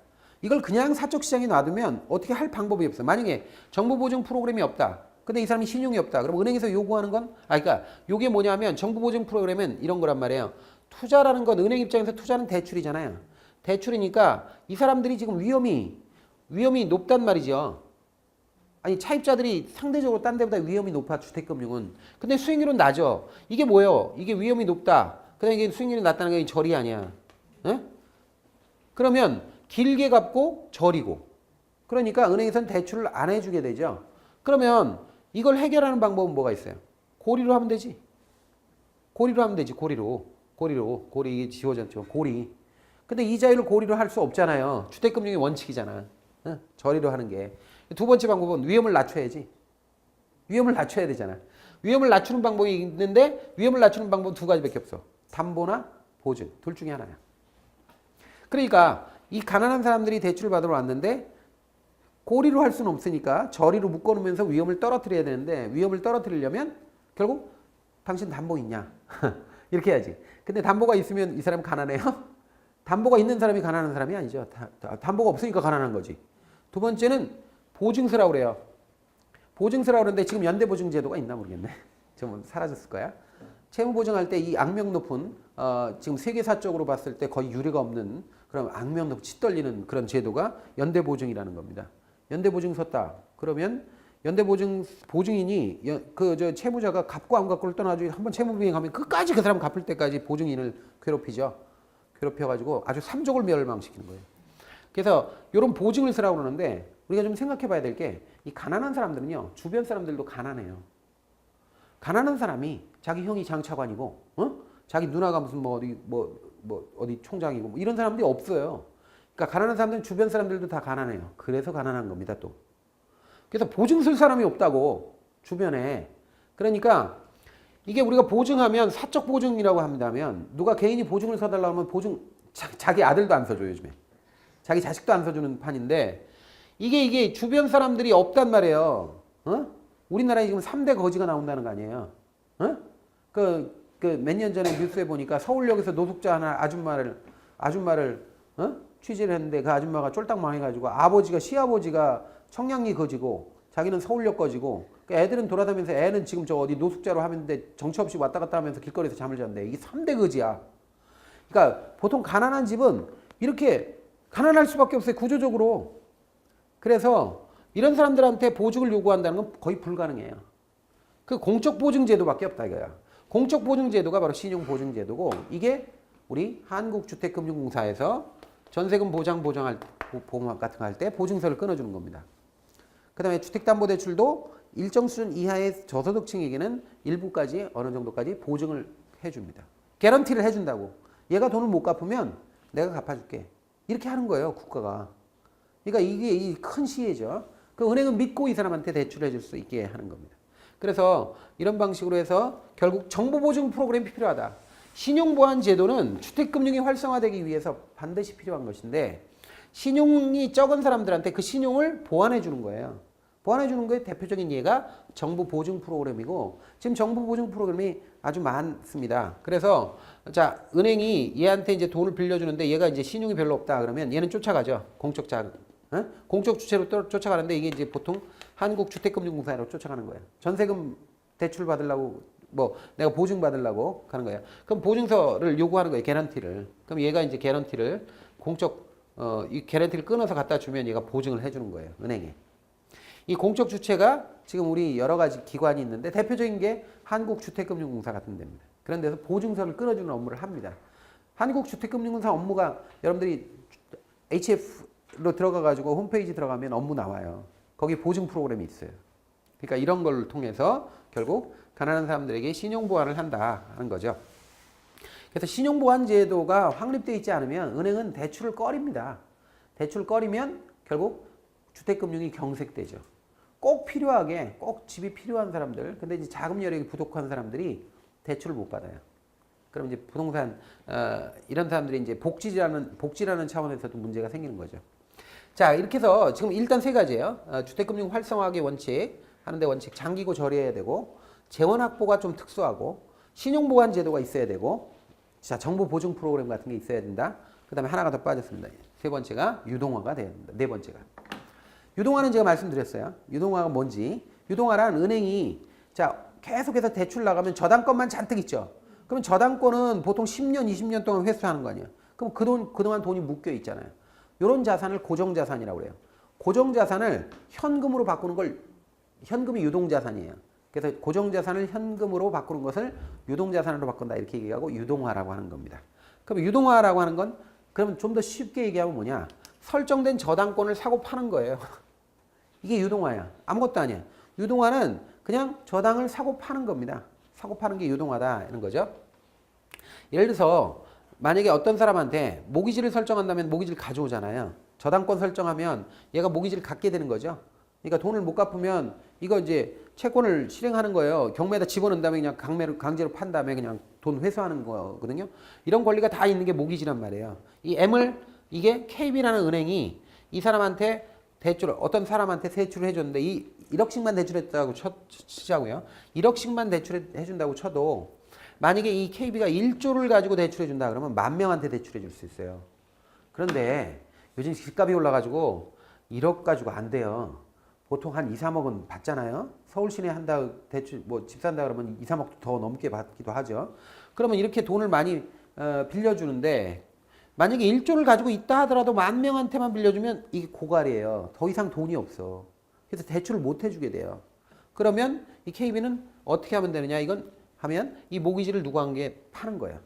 이걸 그냥 사적 시장에 놔두면 어떻게 할 방법이 없어요. 만약에 정부 보증 프로그램이 없다. 근데 이 사람이 신용이 없다. 그럼 은행에서 요구하는 건, 그러니까 요게 뭐냐면 정부 보증 프로그램은 이런 거란 말이에요. 투자라는 건 은행 입장에서 투자는 대출이잖아요. 대출이니까 이 사람들이 지금 위험이 높단 말이죠. 아니 차입자들이 상대적으로 딴 데보다 위험이 높아 주택금융은. 근데 수익률은 낮아. 이게 뭐예요? 이게 위험이 높다. 그다음에 이게 수익률이 낮다는 게 절이 아니야. 에? 그러면 길게 갚고 절이고. 그러니까 은행에서는 대출을 안 해주게 되죠. 그러면 이걸 해결하는 방법은 뭐가 있어요? 고리로 하면 되지. 고리로 하면 되지. 고리로. 고리 지워졌죠. 고리. 근데 이자율을 고리로 할 수 없잖아요. 주택금융의 원칙이잖아. 저리로 하는 게. 두 번째 방법은 위험을 낮춰야지. 위험을 낮춰야 되잖아. 위험을 낮추는 방법이 있는데 위험을 낮추는 방법은 두 가지밖에 없어. 담보나 보증. 둘 중에 하나야. 그러니까 이 가난한 사람들이 대출을 받으러 왔는데 고리로 할 수는 없으니까 저리로 묶어놓으면서 위험을 떨어뜨려야 되는데 위험을 떨어뜨리려면 결국 당신 담보 있냐? 이렇게 해야지. 근데 담보가 있으면 이 사람 가난해요? 담보가 있는 사람이 가난한 사람이 아니죠. 담보가 없으니까 가난한 거지. 두 번째는 보증서라고 그래요. 보증서라고 그러는데 지금 연대보증제도가 있나 모르겠네. 좀 사라졌을 거야. 채무보증할 때 이 악명 높은 지금 세계사적으로 봤을 때 거의 유례가 없는 그런 악명 높은 치떨리는 그런 제도가 연대보증이라는 겁니다. 연대보증 섰다. 그러면 보증인이 저 채무자가 갚고 안 갚고를 떠나가지고 한번 채무비행하면 끝까지 그 사람 갚을 때까지 보증인을 괴롭히죠. 괴롭혀가지고 아주 삼족을 멸망시키는 거예요. 그래서 이런 보증을 쓰라고 그러는데 우리가 좀 생각해 봐야 될 게 이 가난한 사람들은요. 주변 사람들도 가난해요. 가난한 사람이 자기 형이 장차관이고 자기 누나가 무슨 어디 총장이고 뭐 이런 사람들이 없어요. 그러니까 가난한 사람들은 주변 사람들도 다 가난해요. 그래서 가난한 겁니다, 또. 그래서 보증 쓸 사람이 없다고 주변에. 그러니까 이게 우리가 보증하면 사적 보증이라고 한다면 누가 개인이 보증을 서달라고 하면 보증 자기 아들도 안 서줘요, 요즘에. 자기 자식도 안 서주는 판인데 이게 주변 사람들이 없단 말이에요. 우리나라에 지금 3대 거지가 나온다는 거 아니에요. 몇 년 전에 뉴스에 보니까 서울역에서 노숙자 하나 아줌마를 취재를 했는데 그 아줌마가 쫄딱 망해가지고 시아버지가 청량리 거지고 자기는 서울역 거지고 애들은 돌아다니면서 애는 지금 저 어디 노숙자로 하는데 정처 없이 왔다 갔다 하면서 길거리에서 잠을 잤는데 이게 3대 거지야. 그러니까 보통 가난한 집은 이렇게 가난할 수밖에 없어요. 구조적으로. 그래서 이런 사람들한테 보증을 요구한다는 건 거의 불가능해요. 그 공적보증제도밖에 없다 이거야. 공적보증제도가 바로 신용보증제도고 이게 우리 한국주택금융공사에서 전세금 보장할 보험 같은 거 할 때 보증서를 끊어주는 겁니다. 그 다음에 주택담보대출도 일정 수준 이하의 저소득층에게는 일부까지 어느 정도까지 보증을 해줍니다. 개런티를 해준다고. 얘가 돈을 못 갚으면 내가 갚아줄게. 이렇게 하는 거예요, 국가가. 그러니까 이게 큰 시혜죠. 그 은행은 믿고 이 사람한테 대출해 줄 수 있게 하는 겁니다. 그래서 이런 방식으로 해서 결국 정보보증 프로그램이 필요하다. 신용보완 제도는 주택금융이 활성화되기 위해서 반드시 필요한 것인데 신용이 적은 사람들한테 그 신용을 보완해 주는 거예요. 보완해 주는 거에 대표적인 예가 정부보증 프로그램이고 지금 정부보증 프로그램이 아주 많습니다. 그래서 자 은행이 얘한테 이제 돈을 빌려주는데 얘가 이제 신용이 별로 없다 그러면 얘는 쫓아가죠. 공적 주체로 쫓아가는데 이게 이제 보통 한국주택금융공사로 쫓아가는 거예요. 전세금 대출 받으려고 내가 보증 받으려고 가는 거예요. 그럼 보증서를 요구하는 거예요. 개런티를. 그럼 얘가 이제 개런티를 이 개런티를 끊어서 갖다 주면 얘가 보증을 해주는 거예요. 은행에. 이 공적 주체가 지금 우리 여러 가지 기관이 있는데 대표적인 게 한국주택금융공사 같은 데입니다. 그런 데서 보증서를 끊어주는 업무를 합니다. 한국주택금융공사 업무가 여러분들이 HF로 들어가가지고 홈페이지 들어가면 업무 나와요. 거기 보증 프로그램이 있어요. 그러니까 이런 걸 통해서 결국 가난한 사람들에게 신용보완을 한다 하는 거죠. 그래서 신용보완 제도가 확립되어 있지 않으면 은행은 대출을 꺼립니다. 대출을 꺼리면 결국 주택금융이 경색되죠. 꼭 집이 필요한 사람들, 근데 이제 자금 여력이 부족한 사람들이 대출을 못 받아요. 그럼 이제 부동산, 이런 사람들이 이제 복지라는 차원에서도 문제가 생기는 거죠. 자, 이렇게 해서 지금 일단 세 가지예요. 주택금융 활성화하기 원칙, 하는데 원칙, 장기고 저리해야 되고, 재원 확보가 좀 특수하고, 신용보완 제도가 있어야 되고, 자, 정부 보증 프로그램 같은 게 있어야 된다. 그 다음에 하나가 더 빠졌습니다. 세 번째가 유동화가 돼야 된다. 네 번째가. 유동화는 제가 말씀드렸어요. 유동화가 뭔지. 유동화란 은행이 자 계속해서 대출 나가면 저당권만 잔뜩 있죠. 그럼 저당권은 보통 10년, 20년 동안 회수하는 거 아니에요. 그럼 그동안 돈이 묶여 있잖아요. 이런 자산을 고정자산이라고 그래요. 고정자산을 현금으로 바꾸는 걸 현금이 유동자산이에요. 그래서 고정자산을 현금으로 바꾸는 것을 유동자산으로 바꾼다 이렇게 얘기하고 유동화라고 하는 겁니다. 그럼 유동화라고 하는 건 그러면 좀 더 쉽게 얘기하면 뭐냐. 설정된 저당권을 사고 파는 거예요. 이게 유동화야. 아무것도 아니야. 유동화는 그냥 저당을 사고 파는 겁니다. 사고 파는 게 유동화다 이런 거죠. 예를 들어서 만약에 어떤 사람한테 모기지를 설정한다면 모기지를 가져오잖아요. 저당권 설정하면 얘가 모기지를 갖게 되는 거죠. 그러니까 돈을 못 갚으면 이거 이제 채권을 실행하는 거예요. 경매에다 집어넣은 다음에 그냥 강제로 판 다음에 그냥 돈 회수하는 거거든요. 이런 권리가 다 있는 게 모기지란 말이에요. 이 M을 이게 KB라는 은행이 이 사람한테 어떤 사람한테 대출을 해줬는데 1억씩만 대출했다고 치자고요. 1억씩만 대출해준다고 쳐도 만약에 이 KB가 1조를 가지고 대출해준다 그러면 10,000명한테 대출해줄 수 있어요. 그런데 요즘 집값이 올라가지고 1억 가지고 안 돼요. 보통 한 2, 3억은 받잖아요. 서울 시내 한다 대출 뭐 집 산다 그러면 2, 3억도 더 넘게 받기도 하죠. 그러면 이렇게 돈을 많이 빌려주는데 만약에 1조를 가지고 있다 하더라도 10,000명한테만 빌려주면 이게 고갈이에요. 더 이상 돈이 없어. 그래서 대출을 못 해주게 돼요. 그러면 이 KB는 어떻게 하면 되느냐 이건 하면 이 모기지를 누구에게 파는 거야.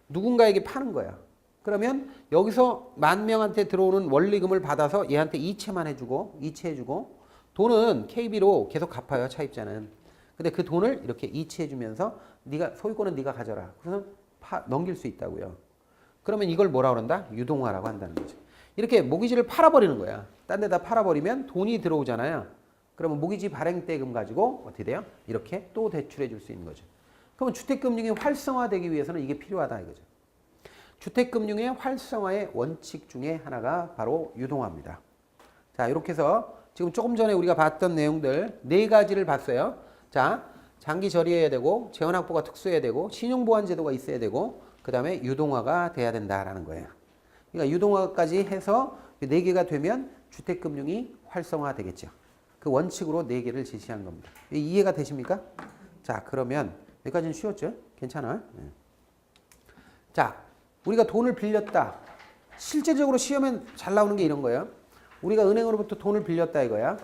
누군가에게 파는 거야. 그러면 여기서 10,000명한테 들어오는 원리금을 받아서 얘한테 이체만 해주고 이체해주고 돈은 KB로 계속 갚아요. 차입자는. 근데 그 돈을 이렇게 이체해주면서 네가 소유권은 네가 가져라. 그래서 넘길 수 있다고요. 그러면 이걸 뭐라 그런다? 유동화라고 한다는 거죠. 이렇게 모기지를 팔아버리는 거야. 딴 데다 팔아버리면 돈이 들어오잖아요. 그러면 모기지 발행대금 가지고 어떻게 돼요? 이렇게 또 대출해 줄 수 있는 거죠. 그러면 주택금융이 활성화되기 위해서는 이게 필요하다 이거죠. 주택금융의 활성화의 원칙 중에 하나가 바로 유동화입니다. 자, 이렇게 해서 지금 조금 전에 우리가 봤던 내용들 4가지를 봤어요. 자, 장기 저리해야 되고 재원확보가 특수해야 되고 신용보완제도가 있어야 되고 그 다음에 유동화가 돼야 된다라는 거예요. 그러니까 유동화까지 해서 4개가 되면 주택금융이 활성화되겠죠. 그 원칙으로 4개를 제시한 겁니다. 이해가 되십니까? 자, 그러면 여기까지는 쉬웠죠? 괜찮아? 네. 자, 우리가 돈을 빌렸다. 실제적으로 시험에 잘 나오는 게 이런 거예요. 우리가 은행으로부터 돈을 빌렸다 이거야.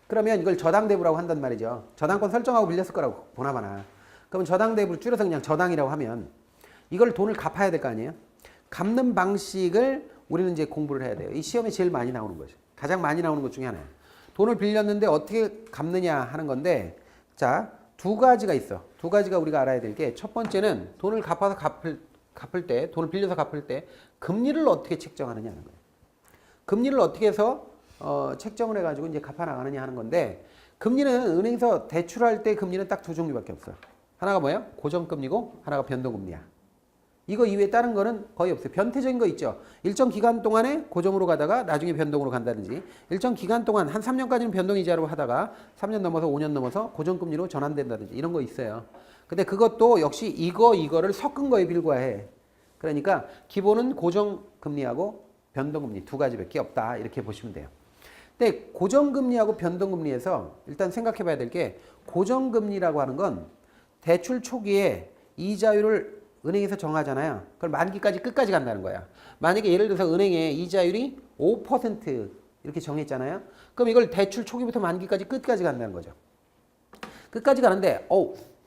그러면 이걸 저당대부라고 한단 말이죠. 저당권 설정하고 빌렸을 거라고 보나마나. 그러면 저당대부를 줄여서 그냥 저당이라고 하면 이걸 돈을 갚아야 될 거 아니에요? 갚는 방식을 우리는 이제 공부를 해야 돼요. 이 시험에 제일 많이 나오는 거죠. 가장 많이 나오는 것 중에 하나예요. 돈을 빌렸는데 어떻게 갚느냐 하는 건데 자, 2가지가 있어. 2가지가 우리가 알아야 될 게 첫 번째는 돈을 갚아서 갚을 때, 돈을 빌려서 갚을 때 금리를 어떻게 책정하느냐 하는 거예요. 금리를 어떻게 해서 책정을 해가지고 이제 갚아 나가느냐 하는 건데 금리는 은행에서 대출할 때 금리는 딱 2 종류밖에 없어요. 하나가 뭐예요? 고정금리고 하나가 변동금리야. 이거 이외에 다른 거는 거의 없어요. 변태적인 거 있죠. 일정 기간 동안에 고정으로 가다가 나중에 변동으로 간다든지 일정 기간 동안 한 3년까지는 변동이자로 하다가 3년 넘어서 5년 넘어서 고정금리로 전환된다든지 이런 거 있어요. 근데 그것도 역시 이거를 섞은 거에 불과해. 그러니까 기본은 고정금리하고 변동금리 2가지밖에 없다. 이렇게 보시면 돼요. 근데 고정금리하고 변동금리에서 일단 생각해 봐야 될 게 고정금리라고 하는 건 대출 초기에 이자율을 은행에서 정하잖아요. 그걸 만기까지 끝까지 간다는 거야. 만약에 예를 들어서 은행의 이자율이 5% 이렇게 정했잖아요. 그럼 이걸 대출 초기부터 만기까지 끝까지 간다는 거죠. 끝까지 가는데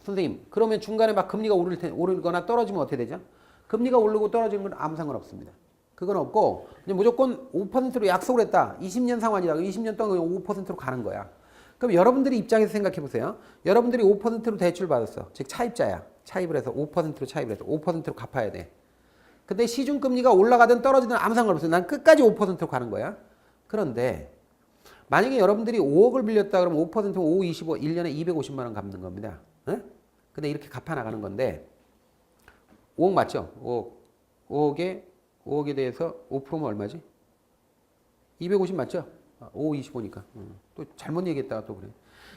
선생님 그러면 중간에 막 금리가 오르거나 떨어지면 어떻게 되죠? 금리가 오르고 떨어지는 건 아무 상관없습니다. 그건 없고 그냥 무조건 5%로 약속을 했다. 20년 상환이다. 20년 동안 5%로 가는 거야. 그럼 여러분들이 입장에서 생각해 보세요. 여러분들이 5%로 대출 받았어. 즉 차입자야. 차입을 해서 5%로 차입을 해서 5%로 갚아야 돼. 근데 시중금리가 올라가든 떨어지든 아무 상관없어요. 난 끝까지 5%로 가는 거야. 그런데 만약에 여러분들이 5억을 빌렸다 그러면 5%면 5, 25, 1년에 250만 원 갚는 겁니다. 네? 근데 이렇게 갚아 나가는 건데 5억 맞죠? 5억에 대해서 5%면 얼마지? 250 맞죠? 5, 25니까. 또 잘못 얘기했다가 또 그래.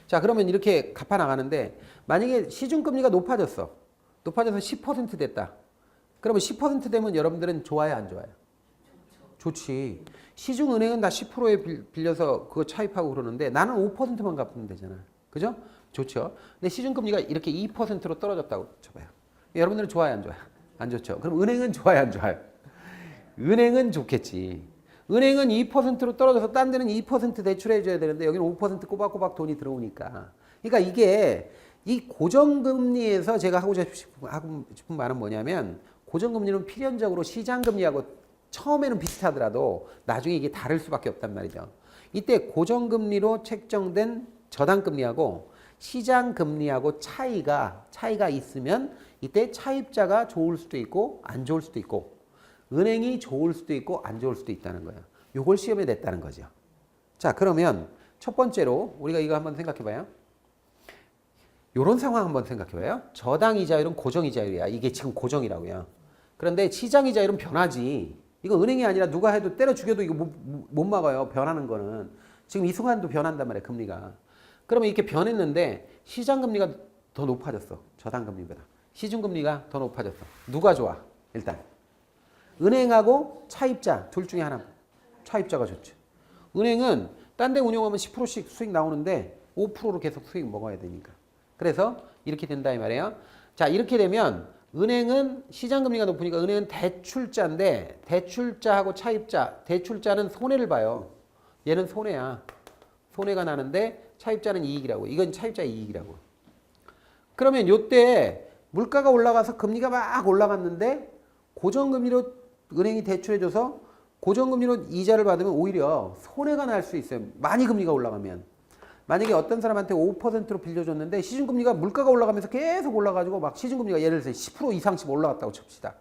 자, 그러면 이렇게 갚아 나가는데 만약에 시중금리가 높아져서 10% 됐다. 그러면 10% 되면 여러분들은 좋아요, 안 좋아요? 좋지. 시중은행은 다 10%에 빌려서 그거 차입하고 그러는데 나는 5%만 갚으면 되잖아. 그죠? 좋죠. 근데 시중금리가 이렇게 2%로 떨어졌다고 쳐봐요. 여러분들은 좋아요, 안 좋아요? 안 좋죠. 그럼 은행은 좋아요, 안 좋아요? 은행은 좋겠지. 은행은 2%로 떨어져서 딴 데는 2% 대출해 줘야 되는데 여기는 5% 꼬박꼬박 돈이 들어오니까. 그러니까 이게 이 고정금리에서 제가 하고 싶은 말은 뭐냐면 고정금리는 필연적으로 시장금리하고 처음에는 비슷하더라도 나중에 이게 다를 수밖에 없단 말이죠. 이때 고정금리로 책정된 저당금리하고 시장금리하고 차이가 있으면 이때 차입자가 좋을 수도 있고 안 좋을 수도 있고 은행이 좋을 수도 있고 안 좋을 수도 있다는 거예요. 요걸 시험에 냈다는 거죠. 자, 그러면 첫 번째로 우리가 이거 한번 생각해 봐요. 요런 상황 한번 생각해 봐요. 저당 이자율은 고정 이자율이야. 이게 지금 고정이라고요. 그런데 시장 이자율은 변하지. 이거 은행이 아니라 누가 해도 때려 죽여도 이거 못 막아요. 변하는 거는. 지금 이 순간도 변한단 말이에요. 금리가. 그러면 이렇게 변했는데 시장 금리가 더 높아졌어. 저당 금리보다. 시중 금리가 더 높아졌어. 누가 좋아? 일단. 은행하고 차입자 둘 중에 하나. 차입자가 좋죠. 은행은 딴 데 운용하면 10%씩 수익 나오는데 5%로 계속 수익 먹어야 되니까. 그래서 이렇게 된다 이 말이에요. 자, 이렇게 되면 은행은 시장금리가 높으니까 은행은 대출자인데 대출자하고 차입자, 대출자는 손해를 봐요. 얘는 손해야. 손해가 나는데 차입자는 이익이라고. 이건 차입자의 이익이라고. 그러면 요때 물가가 올라가서 금리가 막 올라갔는데 고정금리로 은행이 대출해줘서 고정금리로 이자를 받으면 오히려 손해가 날 수 있어요. 많이 금리가 올라가면. 만약에 어떤 사람한테 5%로 빌려줬는데 시중금리가 물가가 올라가면서 계속 올라가지고 막 시중금리가 예를 들어서 10% 이상씩 올라갔다고 칩시다.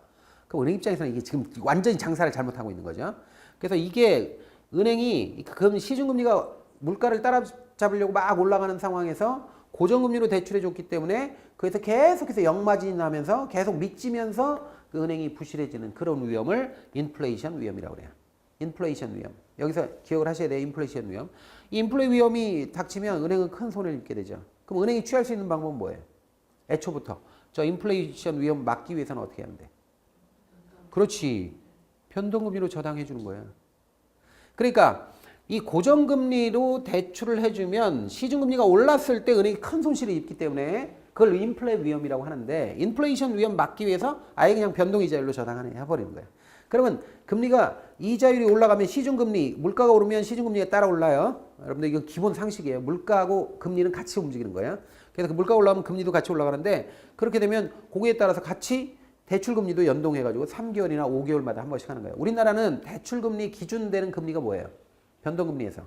그럼 은행 입장에서는 이게 지금 완전히 장사를 잘못하고 있는 거죠. 그래서 이게 은행이 시중금리가 물가를 따라잡으려고 막 올라가는 상황에서 고정금리로 대출해줬기 때문에 그래서 계속해서 역마진이 나면서 계속 미치면서 그 은행이 부실해지는 그런 위험을 인플레이션 위험이라고 그래요. 인플레이션 위험. 여기서 기억을 하셔야 돼요. 인플레이션 위험. 이 인플레 위험이 닥치면 은행은 큰 손해를 입게 되죠. 그럼 은행이 취할 수 있는 방법은 뭐예요? 애초부터 저 인플레이션 위험 막기 위해서는 어떻게 하면 돼? 그렇지. 변동금리로 저당해 주는 거야. 그러니까 이 고정금리로 대출을 해주면 시중금리가 올랐을 때 은행이 큰 손실을 입기 때문에 그걸 인플레 위험이라고 하는데 인플레이션 위험 막기 위해서 아예 그냥 변동이자율로 저당해버리는 거예요. 그러면 금리가 이자율이 올라가면 시중금리, 물가가 오르면 시중금리가 따라 올라요. 여러분들 이건 기본 상식이에요. 물가하고 금리는 같이 움직이는 거예요. 그래서 그 물가가 올라가면 금리도 같이 올라가는데 그렇게 되면 거기에 따라서 같이 대출금리도 연동해가지고 3개월이나 5개월마다 한 번씩 하는 거예요. 우리나라는 대출금리 기준되는 금리가 뭐예요? 변동금리에서.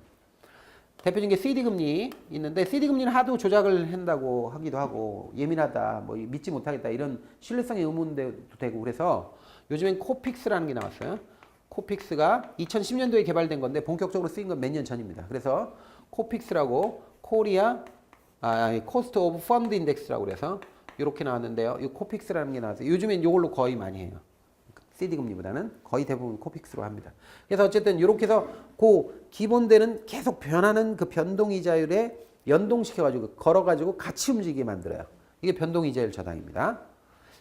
대표적인 게 CD금리 있는데 CD금리는 하도 조작을 한다고 하기도 하고 예민하다, 뭐 믿지 못하겠다 이런 신뢰성의 의문도 되고 그래서 요즘엔 코픽스라는 게 나왔어요. 코픽스가 2010년도에 개발된 건데 본격적으로 쓰인 건 몇 년 전입니다. 그래서 코픽스라고 코스트 오브 펀드 인덱스라고 그래서 이렇게 나왔는데요. 이 코픽스라는 게 나왔어요. 요즘엔 이걸로 거의 많이 해요. CD 금리보다는 거의 대부분 코픽스로 합니다. 그래서 어쨌든 이렇게 해서 그 기본되는 계속 변하는 그 변동이자율에 연동시켜가지고 걸어가지고 같이 움직이게 만들어요. 이게 변동이자율 저당입니다.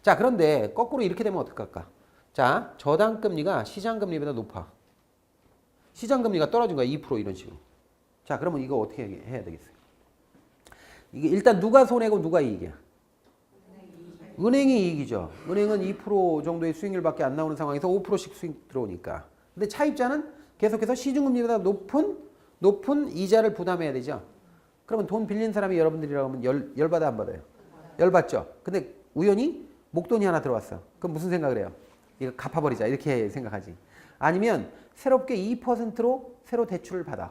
자, 그런데 거꾸로 이렇게 되면 어떡할까? 자, 저당금리가 시장금리보다 높아. 시장금리가 떨어진 거야. 2% 이런 식으로. 자, 그러면 이거 어떻게 해야 되겠어요? 이게 일단 누가 손해고 누가 이익이야? 은행이 이익이죠. 은행은 2% 정도의 수익률밖에 안 나오는 상황에서 5%씩 수익 들어오니까. 근데 차입자는 계속해서 시중금리보다 높은 이자를 부담해야 되죠. 그러면 돈 빌린 사람이 여러분들이라고 하면 열받아 안 받아요? 열받죠. 근데 우연히 목돈이 하나 들어왔어. 그럼 무슨 생각을 해요? 이거 갚아버리자 이렇게 생각하지. 아니면 새롭게 2%로 새로 대출을 받아.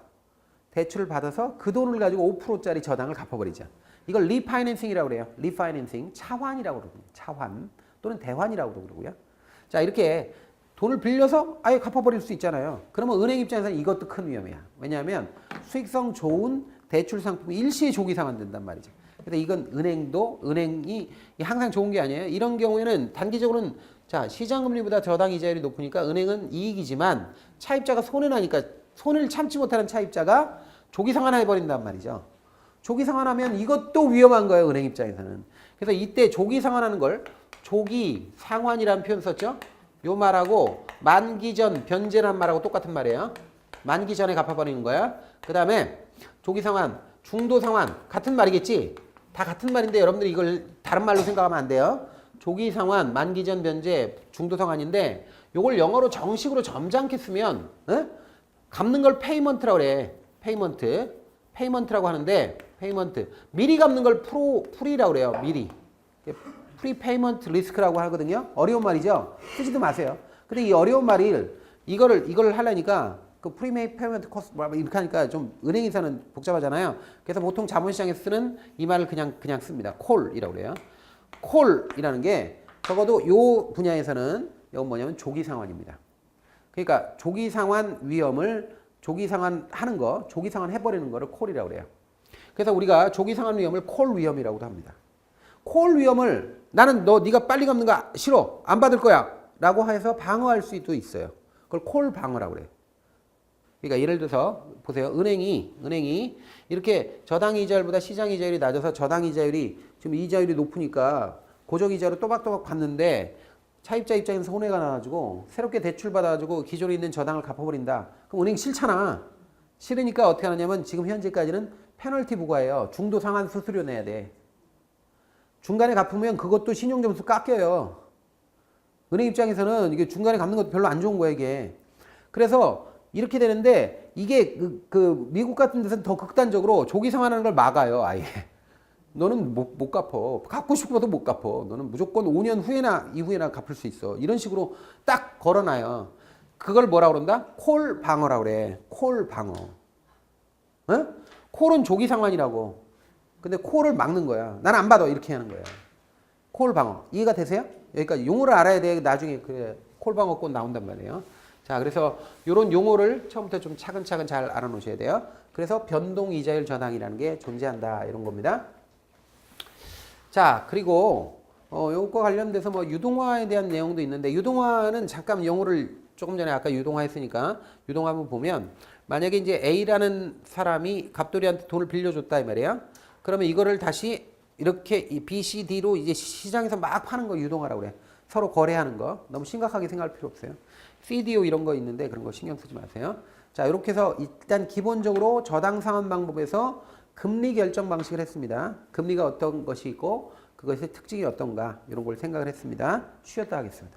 대출을 받아서 그 돈을 가지고 5%짜리 저당을 갚아버리자. 이걸 리파이낸싱이라고 그래요. 리파이낸싱, 차환이라고 그러거든요. 차환 또는 대환이라고도 그러고요. 자, 이렇게 돈을 빌려서 아예 갚아버릴 수 있잖아요. 그러면 은행 입장에서는 이것도 큰 위험이야. 왜냐하면 수익성 좋은 대출 상품이 일시에 조기 상환된단 말이죠. 그래서 이건 은행이 항상 좋은 게 아니에요. 이런 경우에는 단기적으로는 자, 시장금리보다 저당 이자율이 높으니까 은행은 이익이지만 차입자가 손해나니까 손해를 참지 못하는 차입자가 조기 상환해버린단 말이죠. 조기 상환하면 이것도 위험한 거예요. 은행 입장에서는. 그래서 이때 조기 상환하는 걸 조기 상환이라는 표현 썼죠. 요 말하고 만기 전 변제란 말하고 똑같은 말이에요. 만기 전에 갚아버리는 거야. 그 다음에 조기 상환, 중도 상환 같은 말이겠지? 다 같은 말인데 여러분들이 이걸 다른 말로 생각하면 안 돼요. 조기 상환, 만기 전 변제, 중도 상환인데 요걸 영어로 정식으로 점잖게 쓰면 갚는 걸 페이먼트라고 그래. 페이먼트라고 하는데 페이먼트. 미리 갚는 걸 프리라고 그래요. 미리. 프리페이먼트 리스크라고 하거든요. 어려운 말이죠. 쓰지도 마세요. 근데 이 어려운 말을 이걸 하려니까 그 프리페이먼트 코스트 이렇게 하니까 좀 은행에서는 복잡하잖아요. 그래서 보통 자본시장에서 쓰는 이 말을 그냥 씁니다. 콜이라고 그래요. 콜이라는 게 적어도 요 분야에서는 이건 뭐냐면 조기 상환입니다. 그러니까 조기 상환 위험을 조기 상환 하는 거, 조기 상환 해버리는 거를 콜이라고 그래요. 그래서 우리가 조기 상환 위험을 콜 위험이라고도 합니다. 콜 위험을 나는 네가 빨리 갚는 거 싫어. 안 받을 거야. 라고 해서 방어할 수도 있어요. 그걸 콜 방어라고 그래요. 그러니까 예를 들어서 보세요. 은행이 이렇게 저당 이자율보다 시장 이자율이 낮아서 저당 이자율이 지금 이자율이 높으니까 고정 이자로 또박또박 받는데 차입자 입장에서 손해가 나가지고 새롭게 대출 받아가지고 기존에 있는 저당을 갚아버린다. 그럼 은행 싫잖아. 싫으니까 어떻게 하느냐면 지금 현재까지는 페널티 부과해요. 중도 상환 수수료 내야 돼. 중간에 갚으면 그것도 신용점수 깎여요. 은행 입장에서는 이게 중간에 갚는 것도 별로 안 좋은 거야 이게. 그래서 이렇게 되는데 이게 그 미국 같은 데서는 더 극단적으로 조기 상환하는 걸 막아요 아예. 너는 못 갚어. 갚고 싶어도 못 갚어. 너는 무조건 5년 후에나 이후에나 갚을 수 있어. 이런 식으로 딱 걸어놔요. 그걸 뭐라고 그런다? 콜 방어라고 그래. 콜 방어. 어? 콜은 조기 상환이라고. 근데 콜을 막는 거야. 난 안 받아. 이렇게 하는 거야. 콜 방어. 이해가 되세요? 여기까지 용어를 알아야 돼. 나중에 그 콜 방어 꼭 나온단 말이에요. 자, 그래서 이런 용어를 처음부터 좀 차근차근 잘 알아놓으셔야 돼요. 그래서 변동 이자율 저당이라는 게 존재한다. 이런 겁니다. 자, 그리고 요것과 관련돼서 뭐 유동화에 대한 내용도 있는데 유동화는 잠깐 용어를 조금 전에 아까 유동화 했으니까 유동화 한번 보면 만약에 이제 A라는 사람이 갑돌이한테 돈을 빌려줬다 이 말이에요. 그러면 이거를 다시 이렇게 이 B, C, D로 이제 시장에서 막 파는 거 유동화라고 그래. 서로 거래하는 거. 너무 심각하게 생각할 필요 없어요. CDO 이런 거 있는데 그런 거 신경 쓰지 마세요. 자, 이렇게 해서 일단 기본적으로 저당 상환 방법에서 금리 결정 방식을 했습니다. 금리가 어떤 것이 있고 그것의 특징이 어떤가 이런 걸 생각을 했습니다. 쉬었다 하겠습니다.